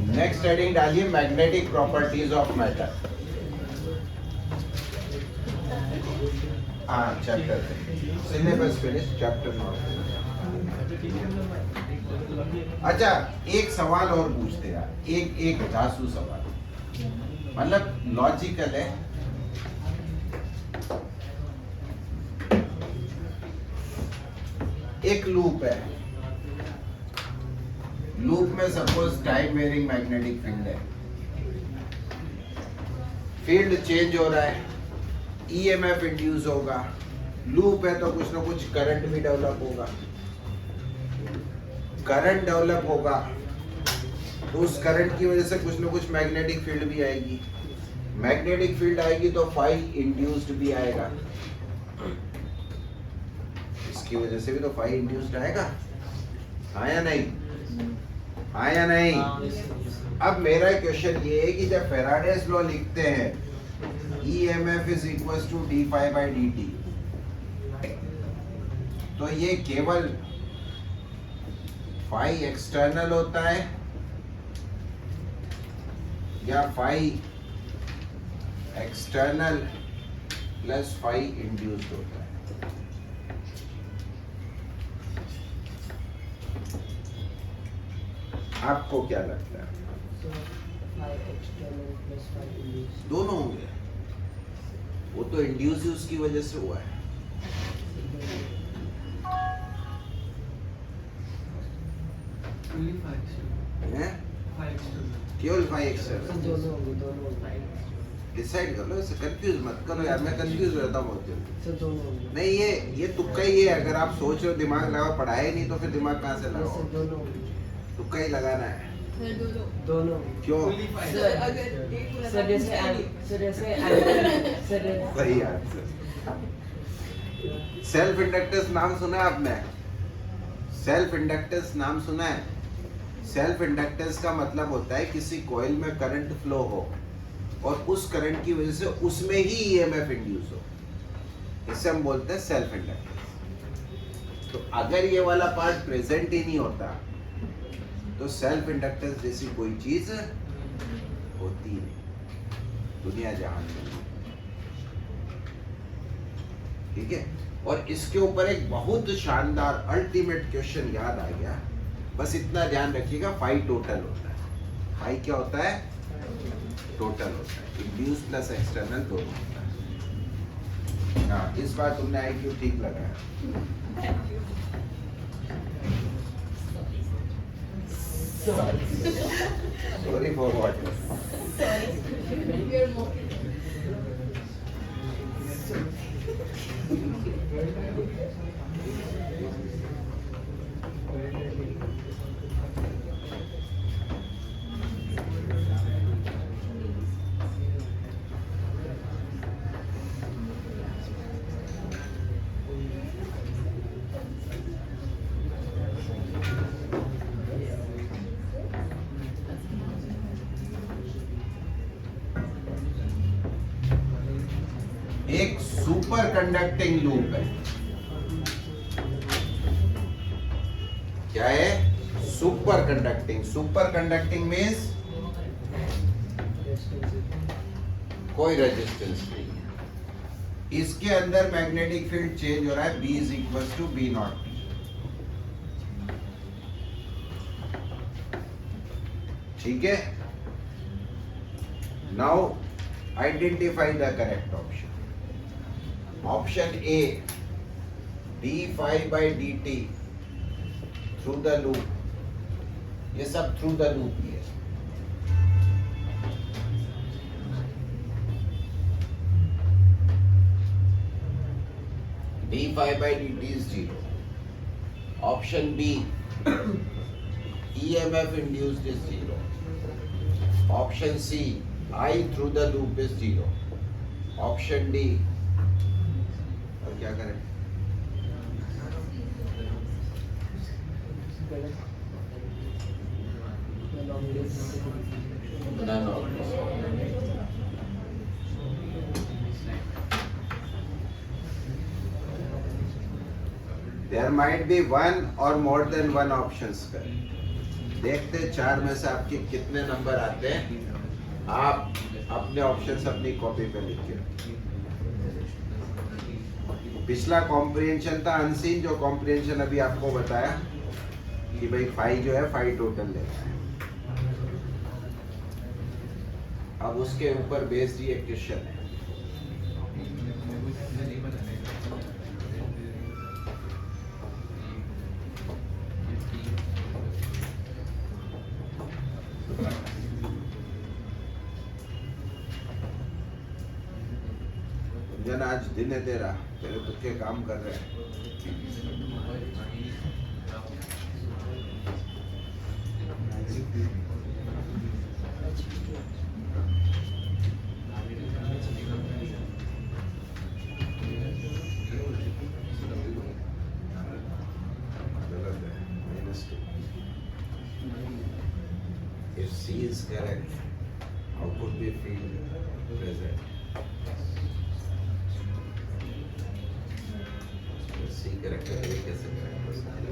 Speaker 1: नेक्स्ट हेडिंग डालिए, मैग्नेटिक प्रॉपर्टीज ऑफ मैटर। हाँ, चैप्टर सिलेबस फिनिश, चैप्टर 9। अच्छा, एक सवाल और पूछते यार, एक धासु सवाल, मतलब लॉजिकल है। एक लूप है, लूप में suppose time varying magnetic field है, फील्ड चेंज हो रहा है, ईएमएफ इंड्यूस होगा, लूप है तो कुछ ना कुछ करंट भी डेवलप होगा, करंट डेवलप होगा तो उस करंट की वजह से कुछ ना कुछ मैग्नेटिक फील्ड भी आएगी, मैग्नेटिक फील्ड आएगी तो फाई इंड्यूस्ड भी आएगा, इसकी वजह से भी तो फाई इंड्यूस्ड आएगा, हाँ या नहीं? हाँ या नहीं? अब मेरा क्वेश्चन ये है कि जब फैराडेज लॉ लिखते हैं EMF is equals to d phi by dt, तो ये केवल फाई एक्सटर्नल होता है या phi external plus phi induced होता है? आपको क्या लगता है? दोनों होंगे, वो तो इंड्यूस ही उसकी वजह से हुआ है। हैं? केवल फाई एक्सटर्नल। डिसाइड कर लो, इसे कंफ्यूज मत करो यार, मैं कंफ्यूज रहता हूँ बहुत जल्दी। नहीं, ये तुक्का ही है, अगर आप सोच रहे हो दिमाग लगा, पढ़ाया ही नहीं तो फिर दिमाग कहाँ से लगाओ? तुक्का ही लगाना है।
Speaker 2: दोनों।
Speaker 1: क्यों? सही आंसर। सेल्फ इंडक्टेंस नाम सुना है आपने? सेल्फ इंडक्टेंस नाम सुना है? सेल्फ इंडक्टेंस का मतलब होता है किसी कॉइल में करंट फ्लो हो और उस करंट की वजह से उसमें ही ईएमएफ इंड्यूस हो, इसे हम बोलते हैं सेल्फ इंडक्टेंस। तो अगर ये वाला पार्ट प्रेजेंट ही नहीं होता तो सेल्फ इंडक्टेंस जैसी कोई चीज होती नहीं दुनिया जहान में। ठीक है, और इसके ऊपर एक बहुत शानदार अल्टीमेट क्वेश्चन याद आ गया, बस इतना ध्यान रखिएगा, फाई टोटल होता है। फाई क्या होता है? टोटल होता है, इंड्यूस प्लस एक्सटर्नल दोनों होता है। हाँ, इस बार तुमने IQ ठीक लगाया। Sorry for what? एक सुपर कंडक्टिंग लूप है। क्या है? Super conducting. Super conducting means कोई रेजिस्टेंस नहीं है, इसके अंदर मैग्नेटिक फील्ड चेंज हो रहा है, B is equal to B naught. ठीक है. Now identify the correct option. Option A, d phi by dt through the loop. ये सब through the loop ही है. d phi by dt is 0. Option B, EMF induced is 0. Option C, I through the loop is 0. Option D, और क्या करें? None of this. There might be one or more than one options correct. देखते हैं 4 में से आपके कितने number आते हैं. आप अपने ऑप्शंस अपनी कॉपी पे लिखिए. पिछला कॉम्प्रिहेंशन था अनसीन, जो कॉम्प्रिहेंशन अभी आपको बताया कि भाई 5 जो है 5 टोटल लेना है. अब उसके ऊपर बेस्ड ये क्वेश्चन है. जन आज दिन है तेरा, तेरे तुक्के काम कर रहे हैं. If C is correct, how could we feel present? C correct है, ये कैसे correct हो सकता है?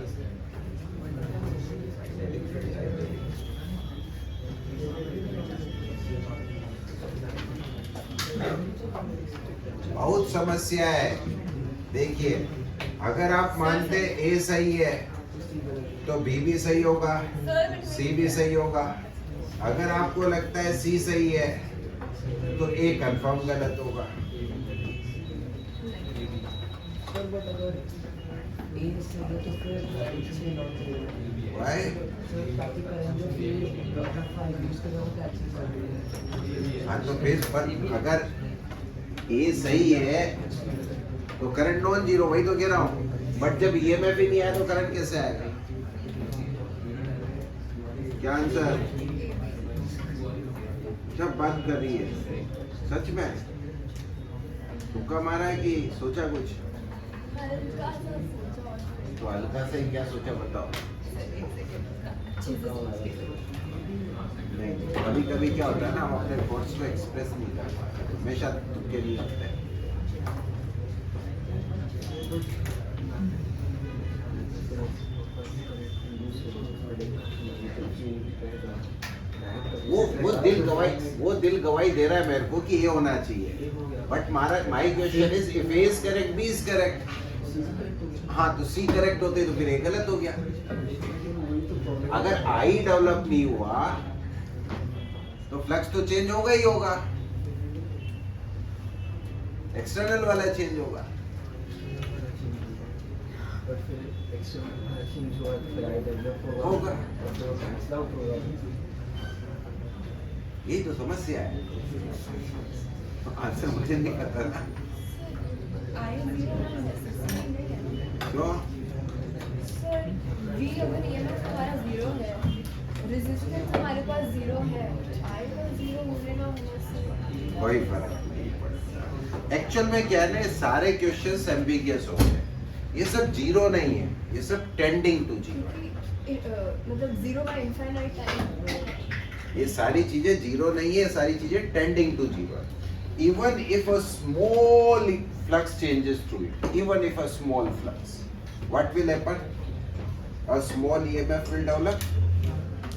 Speaker 1: बहुत समस्या है. देखिए, अगर आप मानते A सही है तो B भी सही होगा, C भी सही होगा. अगर आपको लगता है C सही है तो A कंफर्म गलत होगा.
Speaker 2: सर बट अगर ए सही है तो फिर इसमें नॉट सही.
Speaker 1: Why?
Speaker 2: सर काफी करंट जो फिर डॉक्टर फाइव यूज कर रहा हूँ कैंसिल कर रही है.
Speaker 1: हाँ तो फिर पर अगर A सही है तो करंट नॉन जीरो, वही तो कह रहा हूँ. बट जब EMF ही नहीं आया तो करंट कैसे आएगा? क्या आंसर? जब बात कर रही है सच में तुक्का मारा है कि सोचा कुछ? तो हल्का से क्या सोचा बताओ. नहीं, कभी कभी क्या होता है ना, हम अपने थॉट्स को एक्सप्रेस नहीं कर पाते. हमेशा तुक्के नहीं लगते हैं. वो दिल गवाही दे रहा है मेरे को कि ये होना चाहिए. But my question is if A is correct B is correct. हाँ तो सी करेक्ट होते तो फिर ए गलत हो गया. अगर आई डेवलप नहीं हुआ तो फ्लक्स तो चेंज होगा ही होगा, एक्सटर्नल वाला चेंज होगा. होगा. यही तो समस्या है. आंसर मुझे नहीं पता था. क्यों?
Speaker 5: सर V अगर EMF हमारा 0 है, रेजिस्टेंस हमारे पास 0 है, I का 0 होने ना होने से
Speaker 1: कोई फर्क नहीं पड़ता. एक्चुअल में क्या है ना, सारे क्वेश्चंस एम्बिगियस हो गए. ये सब जीरो नहीं है, ये सब टेंडिंग टू जीरो.
Speaker 5: मतलब 0 का इनफाइनाइट टाइम.
Speaker 1: ये सारी चीजें जीरो नहीं है, सारी चीजें tending to zero. Even if a small flux changes through it, even if a small flux, what will happen? A small EMF will develop,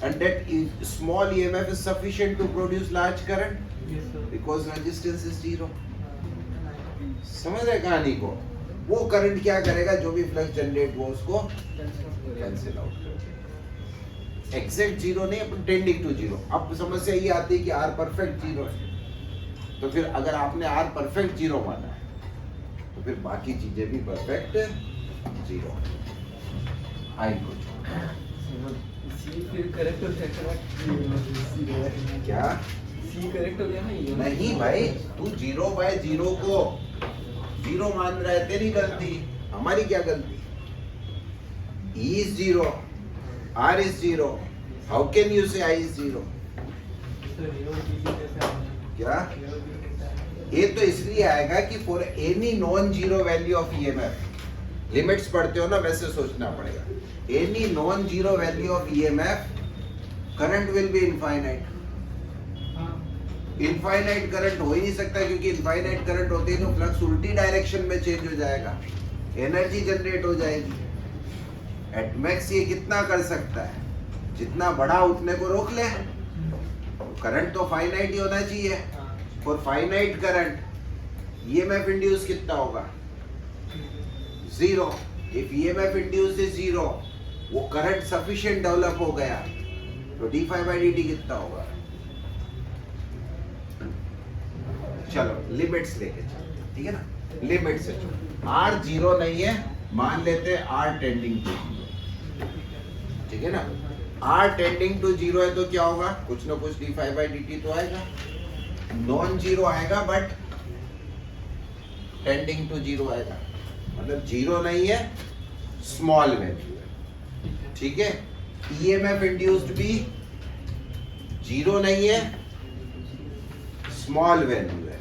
Speaker 1: and that small EMF is sufficient to produce large current
Speaker 3: Yes, sir.
Speaker 1: because resistance is zero. समझ रहे कहानी को? वो current क्या करेगा, जो भी flux generate हो उसको कैंसिल आउट कर देगा. एग्जैक्ट जीरो नहीं, अपन टेंडिंग टू जीरो। अब समस्या ये आती है कि आर परफेक्ट जीरो है, तो फिर अगर आपने आर परफेक्ट जीरो माना है तो फिर बाकी चीजें भी परफेक्ट जीरो। आई कुछ
Speaker 3: सी फिर करेक्ट हो जाएगा,
Speaker 1: क्या
Speaker 3: सी करेक्ट हो गया ना ये।
Speaker 1: नहीं भाई, तू 0/0 को जीरो मान रहा है, तेरी गलती, हमारी क्या गलती? E is 0, R is 0, how can you say I is 0?
Speaker 3: तो रो भी कैसे आएगा?
Speaker 1: क्या
Speaker 3: रो भी कैसे आएगा?
Speaker 1: ये तो इसलिए आएगा कि for any non zero value of EMF, limits पढ़ते हो ना वैसे सोचना पड़ेगा, any non zero value of EMF current will be infinite. Infinite current हो ही नहीं सकता, क्योंकि इनफाइनाइट करंट होते ही तो फ्लक्स उल्टी डायरेक्शन में चेंज हो जाएगा, एनर्जी जनरेट हो जाएगी। एट मैक्स ये कितना कर सकता है, जितना बड़ा उतने को रोक ले। करंट तो फाइनाइट ही होना चाहिए। For finite current EMF induce कितना होगा? Zero. If EMF induce is zero, वो करंट सफिशिएंट डेवलप हो गया तो d∅dt कितना होगा? चलो लिमिट्स लेके चलो, ठीक है ना, लिमिट से चलो। आर जीरो नहीं है, मान लेते हैं आर टेंडिंग टू जीरो, ठीक है ना। आर टेंडिंग टू जीरो है तो क्या होगा? कुछ ना कुछ d∅dt तो आएगा, नॉन जीरो आएगा बट टेंडिंग टू जीरो आएगा, मतलब जीरो नहीं है, स्मॉल वैल्यू है, ठीक है। ईएमएफ इंड्यूस्ड भी जीरो नहीं है, स्मॉल वैल्यू है,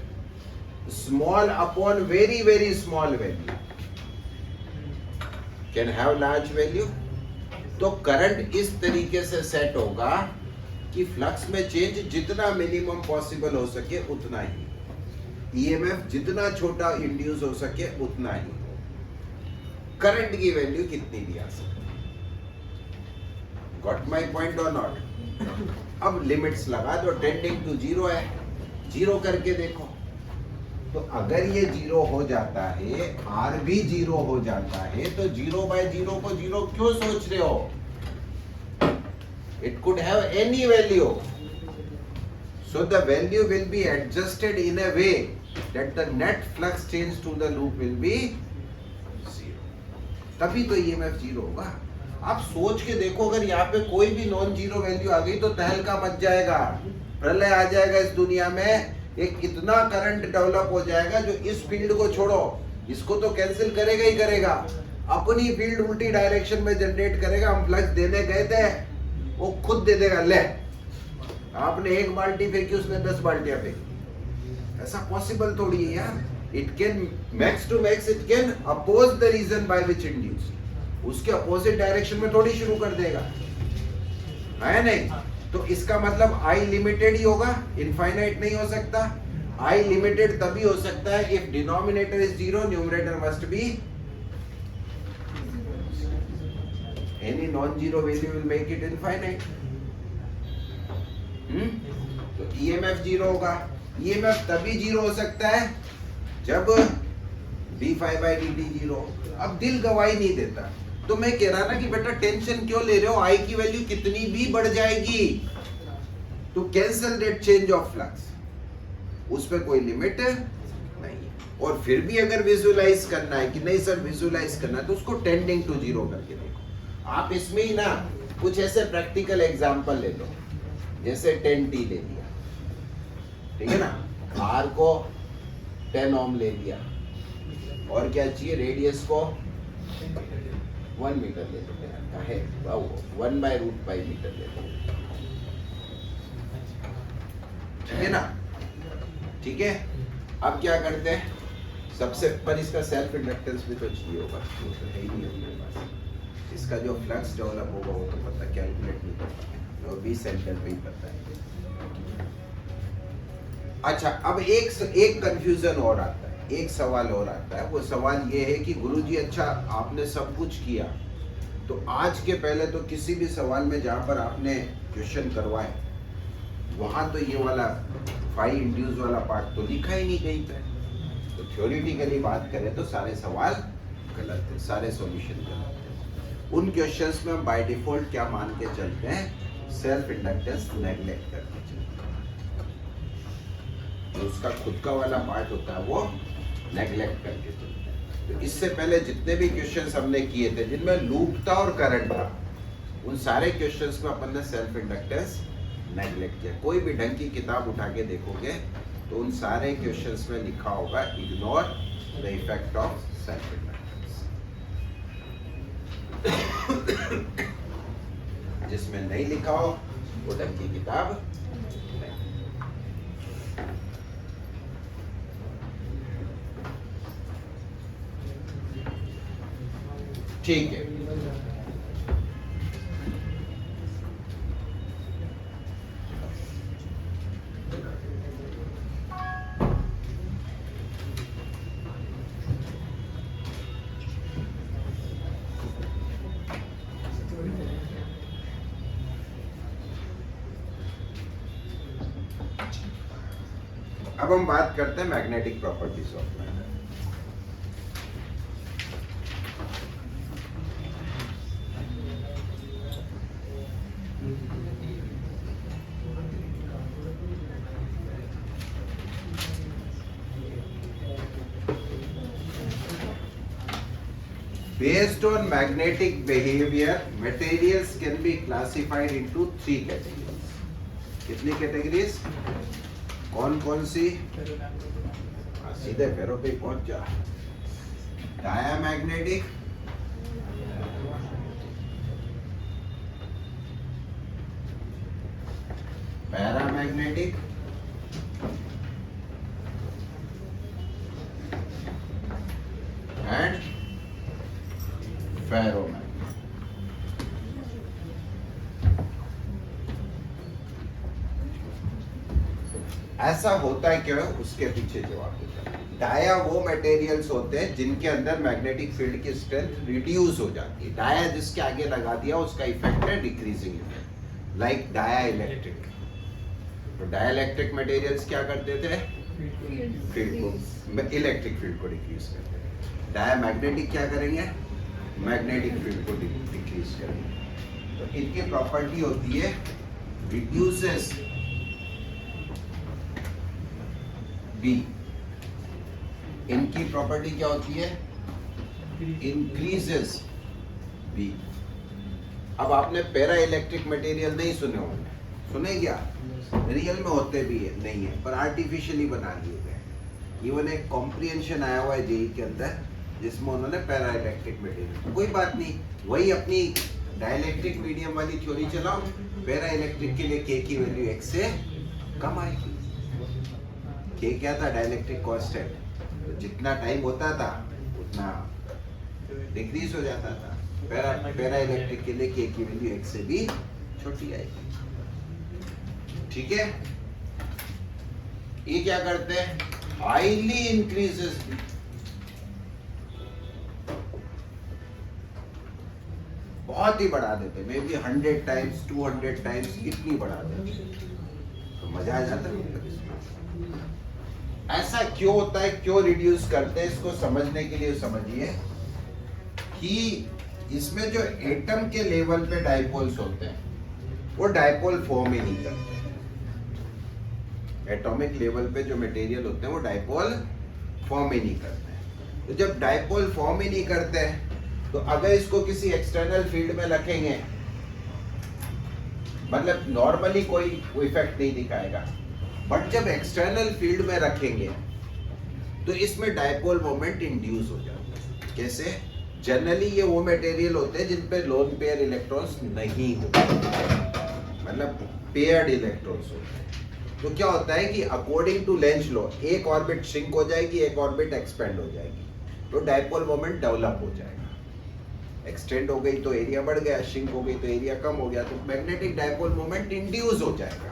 Speaker 1: small upon very very small value can have large value. तो करंट इस तरीके से सेट होगा कि फ्लक्स में चेंज जितना मिनिमम पॉसिबल हो सके उतना ही, ईएमएफ जितना छोटा इंड्यूस हो सके उतना ही, करंट की वैल्यू कितनी भी आ सकती। गॉट माई पॉइंट और नॉट? अब लिमिट्स लगा दो, टेंडिंग टू जीरो है, जीरो करके देखो। तो अगर ये जीरो हो जाता है, आर भी जीरो हो जाता है, तो 0/0 को जीरो क्यों सोच रहे हो? It could have any value, so the value will be adjusted in a way that the net flux change to the loop will be zero, तभी तो ईएमएफ जीरो होगा। आप सोच के देखो, अगर यहाँ पे कोई भी नॉन जीरो वैल्यू आ गई तो तहलका मच जाएगा, प्रलय आ जाएगा इस दुनिया में। एक इतना करंट डेवलप हो जाएगा जो इस फील्ड को छोड़ो, इसको तो कैंसिल करेगा ही करेगा, अपनी फील्ड उल्टी डायरेक्शन में जनरेट करेगा। हम फ्लक्स देने गए थे, वो खुद दे देगा। ले, आपने एक बाल्टी फेंकी, उसने 10 बाल्टियां फेंकी। ऐसा पॉसिबल थोड़ी है यार। It can max to max it can oppose the reason by which induce, उसके अपोजिट डायरेक्शन में थोड़ी शुरू कर देगा, है नहीं? तो इसका मतलब आई लिमिटेड ही होगा, इनफाइनाइट नहीं हो सकता। आई लिमिटेड तभी हो सकता है if denominator is zero, numerator must be any non zero value will make it infinite. तो ईएमएफ जीरो होगा। ईएमएफ तभी जीरो हो सकता है जब d∅dt जीरो। अब दिल गवाही नहीं देता, तो मैं कह रहा ना कि बेटा टेंशन क्यों ले रहे हो, आई की वैल्यू कितनी भी बढ़ जाएगी तो cancel that change of flux, उस पे कोई लिमिट नहीं है। और फिर भी अगर विजुअलाइज करना है कि नहीं सर विजुअलाइज करना है, तो उसको टेंडिंग टू जीरो करके देखो। आप इसमें ही ना कुछ ऐसे प्रैक्टिकल एग्जांपल ले लो, जैसे 10T ले लिया, ठीक है ना, R को 10 ओम ले लिया, और क्या चाहिए, रेडियस को 1 मीटर ले लेते हैं, 1/√5 मीटर ले लेते हैं, ठीक है ना, ठीक है। अब क्या करते हैं, सबसे पर इसका सेल्फ इंडक्टेंस भी तो चाहिए होगा, वो तो है ही नहीं हमारे पास। इसका जो फ्लक्स डेवलप होगा वो तो पता कैलकुलेट नहीं कर पाए, वो 20 सेंटर पे ही पता है। अच्छा, अब एक कंफ्यूजन और आता है, एक सवाल और आता है। वो सवाल ये है कि गुरुजी अच्छा आपने सब कुछ किया, तो आज के पहले तो किसी भी सवाल में जहाँ पर आपने क्वेश्चन करवाए वहाँ तो ये वाला फाई इंड्यूस वाला पार्ट तो लिखा ही नहीं कहीं पे। तो थ्योरेटिकली बात करें तो सारे सवाल गलत है, सारे सॉल्यूशन गलत है। उन क्वेश्चंस में हम बाय डिफॉल्ट क्या मान के चलते हैं, सेल्फ इंडक्टेंस नेगलेक्ट करके चलते हैं। जो उसका खुद का वाला पार्ट होता है वो नेगलेक्ट करके चलते हैं। तो इससे पहले जितने भी क्वेश्चंस हमने किए थे जिनमें लूप था और करंट था, उन सारे क्वेश्चंस में अपन ने सेल्फ इंडक्टेंस नेगलेक्ट किया। कोई भी ढंग की किताब उठा के देखोगे तो उन सारे क्वेश्चंस में लिखा होगा ignore the effect of self inductance. जिसमें नहीं लिखा हो वो ढंग की किताब नहीं। ठीक है, अब हम बात करते हैं magnetic properties of matter. Based on magnetic behavior, materials can be classified into 3 categories. कितनी कैटेगरीज? कौन कौन सी? सीधे पैरों पे पहुंच जा। Diamagnetic, paramagnetic, and ferromagnetic. ऐसा होता है क्यों, उसके पीछे जवाब देता है। डाया वो मटेरियल्स होते हैं जिनके अंदर मैग्नेटिक फील्ड की स्ट्रेंथ रिड्यूस हो जाती है। डाया जिसके आगे लगा दिया उसका इफेक्ट है decreasing effect, like dielectric. तो डाया इलेक्ट्रिक मटेरियल्स क्या करते थे, फील्ड को, इलेक्ट्रिक फील्ड को डिक्रीज करते थे। डाया मैग्नेटिक क्या करेंगे, मैग्नेटिक फील्ड को डिक्रीज करेंगे। तो इनकी प्रॉपर्टी होती है रिड्यूसेस बी। इनकी प्रॉपर्टी क्या होती है, इंक्रीजेस बी। अब आपने पैरा इलेक्ट्रिक मटेरियल नहीं सुने होंगे, सुने क्या? रियल में होते भी है, नहीं है, पर आर्टिफिशियली बना लिए गए। इवन एक कॉम्प्रिहेंशन आया हुआ है जेई के अंदर जिसमें उन्होंने पैरा इलेक्ट्रिक मटेरियल, कोई बात नहीं, वही अपनी डाइलेक्ट्रिक मीडियम वाली थ्योरी चलाओ। पैरा इलेक्ट्रिक के लिए के की वैल्यू x से कम आएगी। के क्या था, डाइलेक्ट्रिक कांस्टेंट, तो जितना टाइम होता था उतना डिक्रीज हो जाता था। पैरा इलेक्ट्रिक के लिए के की वैल्यू x से भी छोटी आएगी। ठीक है, ये क्या करते हैं, हाईली इंक्रीजेस, बहुत ही बढ़ा देते, मे बी 100 टाइम्स 200 टाइम्स इतनी बढ़ा देते, तो मजा आ जाता है मतलब इसमें। ऐसा क्यों होता है, क्यों रिड्यूस करते हैं, इसको समझने के लिए समझिए कि इसमें जो एटम के लेवल पे डाइपोल्स होते हैं वो डाइपोल फॉर्म ही नहीं करते। एटॉमिक लेवल पे जो मटेरियल होते हैं वो डाइपोल फॉर्म ही नहीं करते हैं। तो जब डाइपोल फॉर्म ही नहीं करते हैं तो अगर इसको किसी एक्सटर्नल फील्ड में रखेंगे, मतलब नॉर्मली कोई इफेक्ट नहीं दिखाएगा, बट जब एक्सटर्नल फील्ड में रखेंगे तो इसमें डाइपोल मोमेंट इंड्यूस हो जाता है। कैसे? जनरली ये वो मटेरियल होते हैं जिन पे लोन पेयर इलेक्ट्रॉन्स नहीं होते, मतलब पेयर्ड इलेक्ट्रॉन्स होते हैं। तो क्या होता है कि अकॉर्डिंग टू लेंज लॉ एक ऑर्बिट श्रिंक हो जाएगी, एक ऑर्बिट एक्सपेंड हो जाएगी, तो डाइपोल मोमेंट डेवलप हो जाएगा। एक्सटेंड हो गई तो एरिया बढ़ गया, श्रिंक हो गई तो एरिया कम हो गया, तो मैग्नेटिक डाइपोल मोमेंट इंड्यूस हो जाएगा।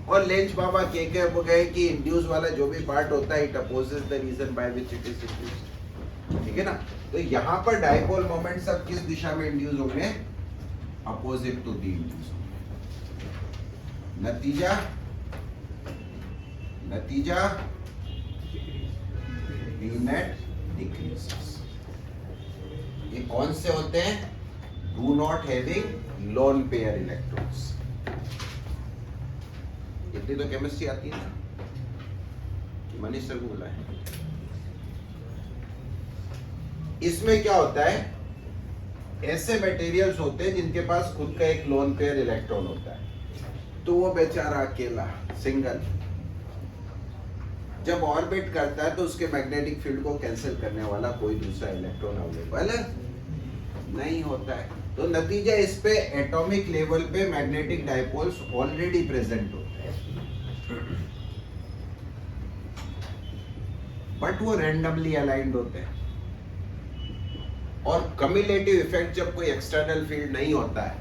Speaker 1: और लेंज बाबा कह गए कि इंड्यूस वाला जो भी पार्ट होता है it opposes the reason by which it is induced. ठीक है ना? तो यहाँ पर डाइपोल मोमेंट सब किस दिशा में इंड्यूस होंगे, अपोजिट टू द इंड्यूस। नतीजा D net डिक्रीजेस। ये कौन से होते हैं, do not having lone pair electrons. इतनी तो केमिस्ट्री आती है ना, कि मनीष सर को बुलाए। इसमें क्या होता है, ऐसे मटेरियल्स होते हैं जिनके पास खुद का एक लोन पेयर इलेक्ट्रॉन होता है, तो वो बेचारा अकेला सिंगल जब ऑर्बिट करता है तो उसके मैग्नेटिक फील्ड को कैंसिल करने वाला कोई दूसरा इलेक्ट्रॉन अवेलेबल नहीं होता है। तो नतीजा इस पे एटॉमिक लेवल पे मैग्नेटिक डाइपोल्स ऑलरेडी प्रेजेंट होते हैं, बट वो रैंडमली अलाइंड होते हैं। और कम्युलेटिव इफेक्ट जब कोई एक्सटर्नल फील्ड नहीं होता है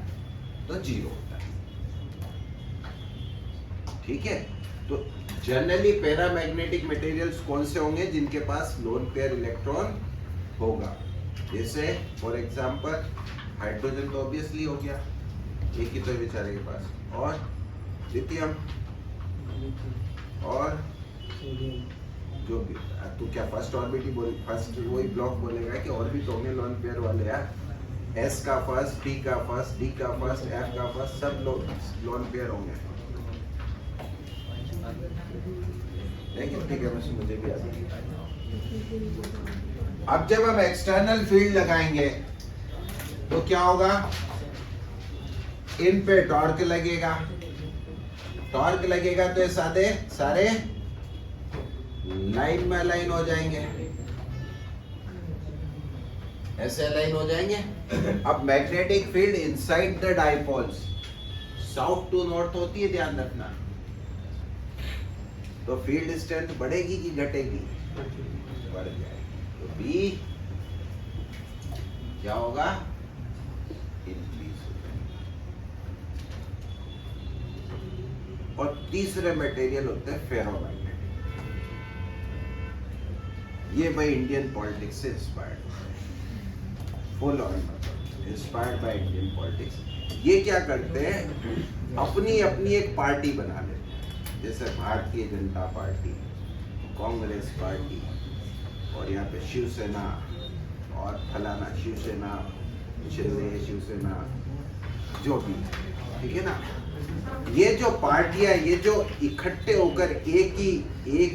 Speaker 1: तो जीरो होता है। ठीक है, तो जनरली पैरामैग्नेटिक मटेरियल्स कौन से होंगे, जिनके पास लोन पेयर इलेक्ट्रॉन होगा। जैसे फॉर एग्जांपल हाइड्रोजन तो ऑब्वियसली हो गया, एक ही तो बेचारे के पास, और लिथियम, और जो भी तू क्या फर्स्ट ऑर्बिट ही बोल, फर्स्ट वही ब्लॉक बोलेगा कि ऑर्बिट होंगे लोन पेयर वाले यार। एस का फर्स्ट, टी का फर्स्ट, डी का फर्स्ट, एफ का फर्स्ट, सब लोन पेयर होंगे। लेकिन ठीक है, बस मुझे भी आता है। अब जब हम एक्सटर्नल फील्ड लगाएंगे तो क्या होगा, इन पे टॉर्क लगेगा, टॉर्क लगेगा तो ये सारे लाइन में अलाइन हो जाएंगे, ऐसे अलाइन हो जाएंगे। अब magnetic field inside the dipoles south to north होती है, ध्यान रखना। तो फील्ड स्ट्रेंथ बढ़ेगी कि घटेगी, बढ़ जाएगी। तो बी क्या होगा, इंक्रीज हो जाएगा। और तीसरे मटेरियल होते हैं फेरोमैग्नेटिक। ये भाई इंडियन पॉलिटिक्स से इंस्पायर्ड है, full on inspired by Indian politics. ये क्या करते हैं, अपनी अपनी एक पार्टी बना लेते हैं, जैसे भारतीय जनता पार्टी, कांग्रेस पार्टी, और यहाँ पे शिवसेना, और फलाना शिवसेना, शिंदे शिवसेना, जो भी, ठीक है ना। ये जो पार्टियां, ये जो इकट्ठे होकर एक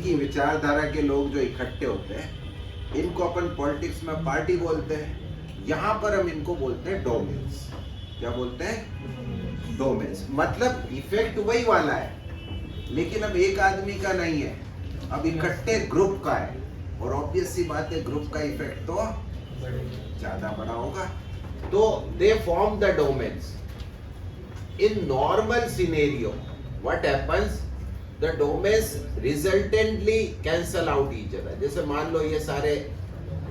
Speaker 1: ही विचारधारा के लोग जो इकट्ठे होते हैं, इनको अपन पॉलिटिक्स में पार्टी बोलते हैं। यहाँ पर हम इनको बोलते हैं डोमेन्स। क्या बोलते हैं, डोमेन्स। मतलब इफेक्ट वही वाला है, लेकिन अब एक आदमी का नहीं है, अब इकट्ठे ग्रुप का है। और ऑब्वियस सी बात है, ग्रुप का इफेक्ट तो ज्यादा बड़ा होगा। तो they form the domains. In normal scenario, what happens? The domains resultantly cancel out each other. जैसे मान लो ये सारे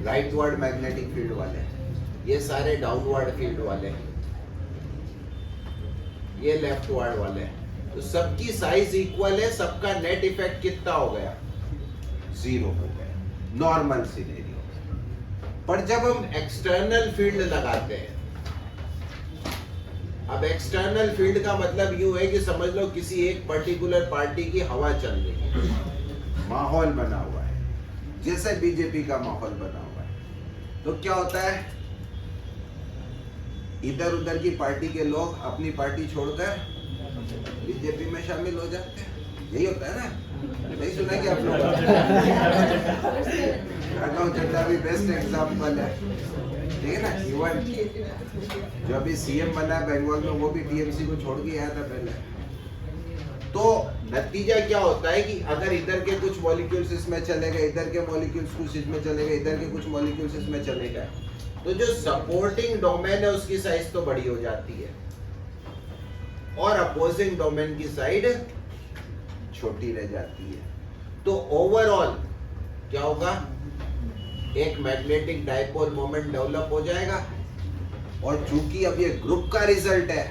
Speaker 1: rightward magnetic field वाले हैं, ये सारे downward field वाले हैं, ये leftward वाले हैं, तो सबकी साइज इक्वल है, सबका नेट इफेक्ट कितना हो गया, 0 हो गया नॉर्मल सिनेरियो। पर जब हम एक्सटर्नल फील्ड लगाते हैं, अब एक्सटर्नल फील्ड का मतलब यूं है कि समझ लो किसी एक पर्टिकुलर पार्टी की हवा चल रही है, माहौल बना हुआ है, जैसे बीजेपी का माहौल बना हुआ है। तो क्या होता है, इधर उधर की पार्टी के लोग अपनी पार्टी छोड़कर बीजेपी में शामिल हो जाते हैं। यही होता है ना, नहीं सुना कि आप लोग? राघव चड्ढा भी बेस्ट एग्जाम्पल है, ठीक है ना। इवन जो अभी सीएम बना बंगाल में, वो भी टीएमसी को छोड़ के आया था पहले। तो नतीजा क्या होता है कि अगर इधर के कुछ मॉलिक्यूल्स इसमें चले गए, इधर के मॉलिक्यूल्स कुछ इसमें चले गए, इधर के कुछ मॉलिक्यूल्स इसमें चले गए, तो जो सपोर्टिंग डोमेन है उसकी साइज तो बड़ी हो जाती है, और अपोजिंग डोमेन की साइड छोटी रह जाती है। तो ओवरऑल क्या होगा, एक मैग्नेटिक डाइपोल मोमेंट डेवलप हो जाएगा। और चूंकि अब ये ग्रुप का रिजल्ट है,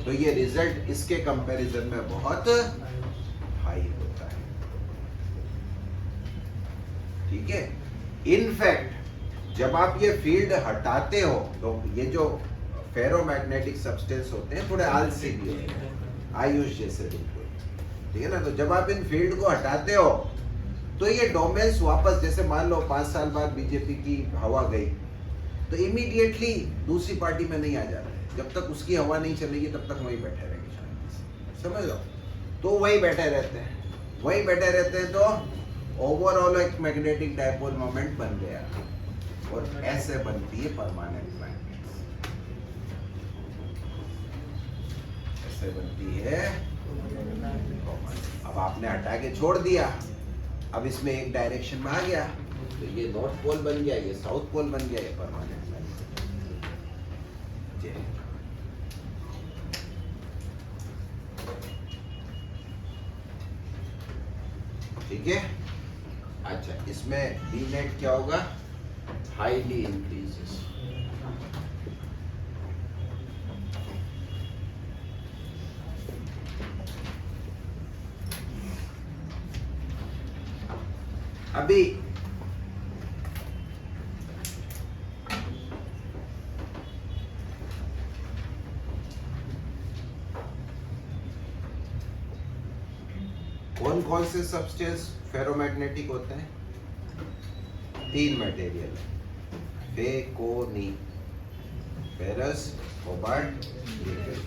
Speaker 1: तो ये रिजल्ट इसके कंपैरिजन में बहुत हाई होता है, ठीक है। इनफैक्ट जब आप ये फील्ड हटाते हो, तो ये जो फेरोमैग्नेटिक सब्सटेंस होते हैं थोड़े आलसी भी होते हैं, आयुष जैसे बिल्कुल, ठीक है ना। तो जब आप इन फील्ड को हटाते हो तो ये डोमेन्स वापस, जैसे मान लो 5 साल बाद बीजेपी की हवा गई, तो तो इमीडिएटली दूसरी पार्टी में नहीं आ जाता है। जब तक उसकी हवा नहीं चलेगी तब तक वहीं बैठे रहेंगे शांति से, समझ लो। तो वही बैठे रहते हैं, वही बैठे रहते हैं, तो ओवरऑल एक मैग्नेटिक डायपोल मोमेंट बन गया। और ऐसे बनती है परमानेंट मैग्नेट्स, ऐसे बनती है। अब आपने हटा के छोड़ दिया, अब इसमें एक डायरेक्शन में आ गया, तो ये नॉर्थ पोल बन गया, ये साउथ पोल बन गया, ये परमानेंट मैग्नेट। ठीक है। अच्छा, इसमें बी नेट क्या होगा? Highly increases. अभी कौन कौन से सब्सटेंस फेरोमैग्नेटिक होते हैं? 3 मटेरियल, फेकोनी, फेरस, कोबाल्ट, निकेल।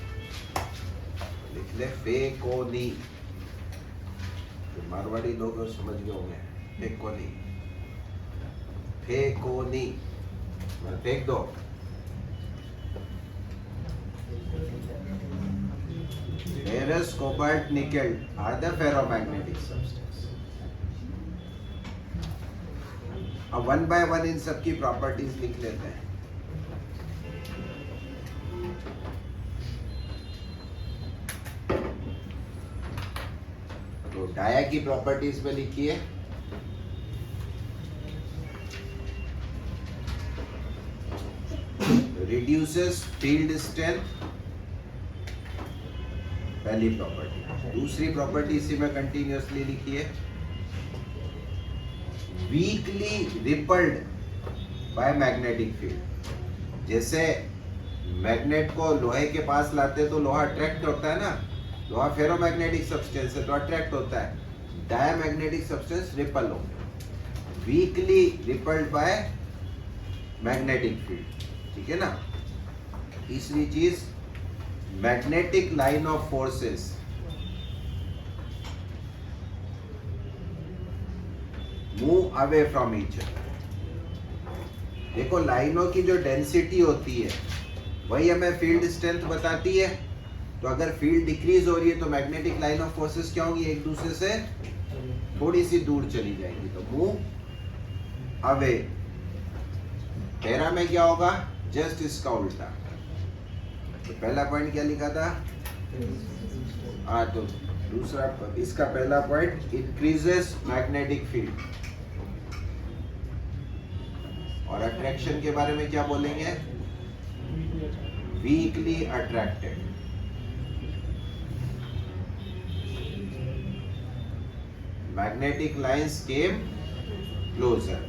Speaker 1: लिख ले फेकोनी, तो मारवाड़ी लोग समझ गए होंगे। फेकोनी, फेकोनी, फेंक दो। Ferrous, cobalt, nickel are the ferromagnetic substance. अब 1 by 1 इन सब की प्रॉपर्टीज लिख लेते हैं। तो डाया की प्रॉपर्टीज में लिखिए। रिड्यूसेस फील्ड स्ट्रेंथ, पहली प्रॉपर्टी। दूसरी प्रॉपर्टी इसी में कंटिन्यूअसली लिखिए। Weekly rippled by magnetic field. जैसे मैग्नेट को लोहे के पास लाते तो लोहा अट्रैक्ट होता है ना, लोहा फेरोमैग्नेटिक सब्सटेंस है तो अट्रैक्ट होता है। डायमैग्नेटिक सब्सटेंस रिपल हो, weekly rippled by magnetic field, ठीक है ना। तीसरी चीज, magnetic line of forces move away from each other. देखो लाइनों की जो डेंसिटी होती है वही हमें फील्ड स्ट्रेंथ बताती है। तो अगर फील्ड डिक्रीज हो रही है तो मैग्नेटिक लाइन ऑफ फोर्सेस क्या होंगी? एक दूसरे से थोड़ी सी दूर चली जाएंगी, तो मूव अवे। पैरा में क्या होगा? जस्ट इसका उल्टा। तो पहला पॉइंट क्या लिखा था? हाँ, तो दूसरा, इसका पहला पॉइंट इंक्रीजेस मैग्नेटिक फील्ड। और अट्रैक्शन के बारे में क्या बोलेंगे? Weekly attracted. मैग्नेटिक लाइंस केम क्लोजर।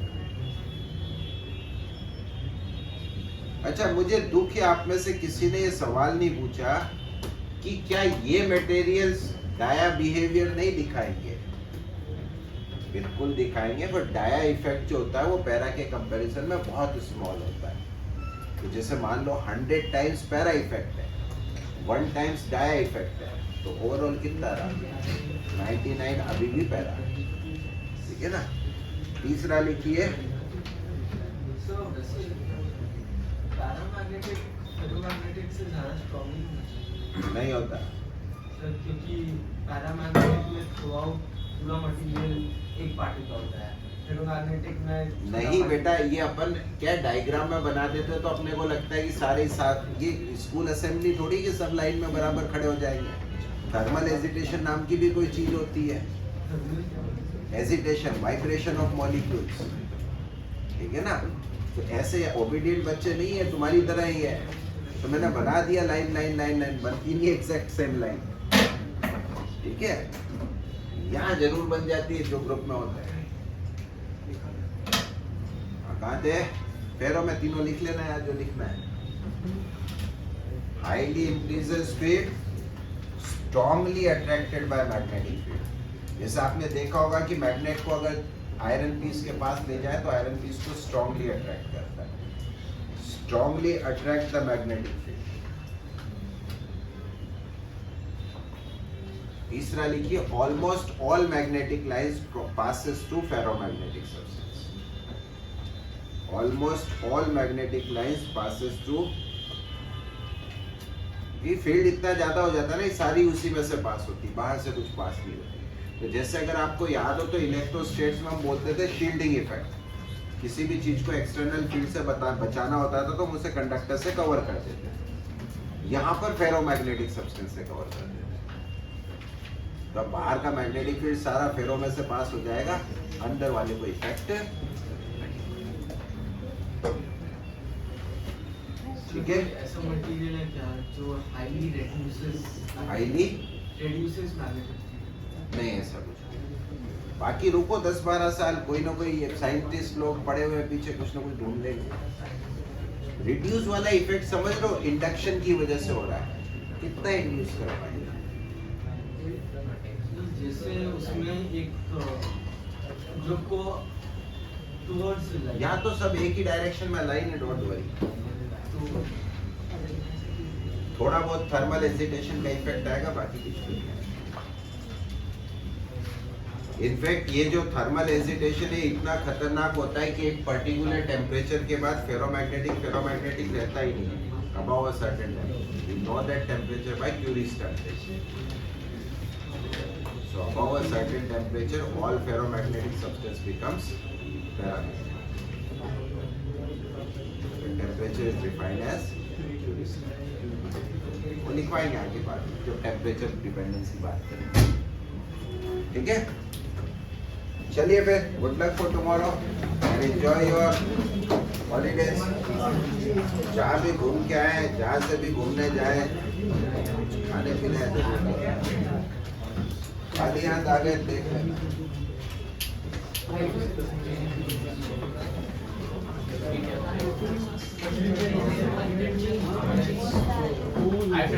Speaker 1: अच्छा, मुझे दुख है आप में से किसी ने ये सवाल नहीं पूछा कि क्या ये मटेरियल्स डाया बिहेवियर नहीं दिखाएंगे? बिल्कुल दिखाएंगे, पर डाया इफेक्ट जो होता है वो पैरा के कंपैरिजन में बहुत स्मॉल होता है। तो जैसे मान लो 100 टाइम्स पैरा इफेक्ट है, 1 टाइम्स डाया इफेक्ट है, तो ओवरऑल कितना रहा? 99 अभी भी पैरा, ठीक है ना। तीसरा लिखिए,
Speaker 3: पैरामैग्नेटिक से ज़्यादा स्ट्रॉन्ग
Speaker 1: नहीं होता
Speaker 3: सर, क्योंकि पैरामैग्नेटिक में थ्रू आउट पूरा मटेरियल एक पार्टी का होता है, फेरोमैग्नेटिक में
Speaker 1: नहीं बेटा, ये अपन क्या डायग्राम में बना देते हैं तो अपने को लगता है कि सारे साथ, ये स्कूल असेंबली थोड़ी कि सब लाइन में बराबर खड़े हो जाएंगे। थर्मल एजिटेशन नाम की भी कोई चीज होती है, एजिटेशन, वाइब्रेशन ऑफ मॉलिक्यूल्स, ठीक है ना। तो ऐसे ओबीडियंट बच्चे नहीं है, तुम्हारी तरह ही है। तो मैंने बना दिया लाइन लाइन लाइन लाइन, बनती नहीं एग्जैक्ट सेम लाइन, ठीक है। यहाँ जरूर बन जाती है जो ग्रुप में होता है। कहाँ थे? पैरों में तीनों लिख लेना है जो लिखना है। Highly increases field, strongly attracted by magnetic field. जैसे आपने देखा होगा कि मैग्नेट को अगर आयरन पीस के पास ले जाए तो आयरन पीस को स्ट्रॉन्गली अट्रैक्ट करता है। strongly attract the magnetic field. तीसरा लिखिए, almost all magnetic lines passes through ferromagnetic substance. Almost all magnetic lines passes through. ये फील्ड इतना ज्यादा हो जाता है ना, ये सारी उसी में से पास होती, बाहर से कुछ पास नहीं होती। तो जैसे अगर आपको याद हो तो इलेक्ट्रोस्टैट्स में हम बोलते थे शील्डिंग इफेक्ट। किसी भी चीज को एक्सटर्नल फील्ड से बचाना होता था तो हम उसे कंडक्टर से कवर कर देते थे। यहाँ पर फेरोमैग्नेटिक सब्सटेंस से कवर कर देते हैं। तो बाहर का मैग्नेटिक फील्ड सारा फेरो में से पास हो जाएगा, अंदर वाले को इफेक्ट ठीक है।
Speaker 3: ऐसा मटेरियल है क्या जो हाईली रिड्यूसेस मैग्नेटिक?
Speaker 1: नहीं ऐसा कुछ। बाकी रुको 10-12 साल, कोई ना कोई साइंटिस्ट लोग पड़े हुए पीछे कुछ ना कुछ ढूंढ लेंगे। रिड्यूस वाला इफेक्ट समझ लो, इंडक्शन की वजह से हो रहा है। कितना इंड्यूस कर पाएंगे?
Speaker 3: जैसे उसमें एक ग्रुप को टुवर्ड्स
Speaker 1: यहाँ तो सब एक ही डायरेक्शन में लाइन है, डोंट वरी। थोड़ा बहुत थर्मल एजिटेशन का इफेक्ट आएगा, बाकी कुछ नहीं है। इनफैक्ट ये जो थर्मल एजिटेशन है इतना खतरनाक होता है कि एक पर्टिकुलर टेम्परेचर के बाद फेरोमैग्नेटिक रहता ही नहीं है। Above a certain temperature, we know that temperature by Curie's temperature. So above a certain temperature all ferromagnetic substance becomes paramagnetic. Temperature is defined as Curie's. वो लिखवाएंगे आगे बाद में जब टेम्परेचर डिपेंडेंसी बात करें, ठीक है। चलिए फिर, good luck for tomorrow and enjoy your holidays. जहाँ भी घूम के आए, जहाँ से भी घूमने जाए, खाने पीने खाली हाथ आ गए देख लें।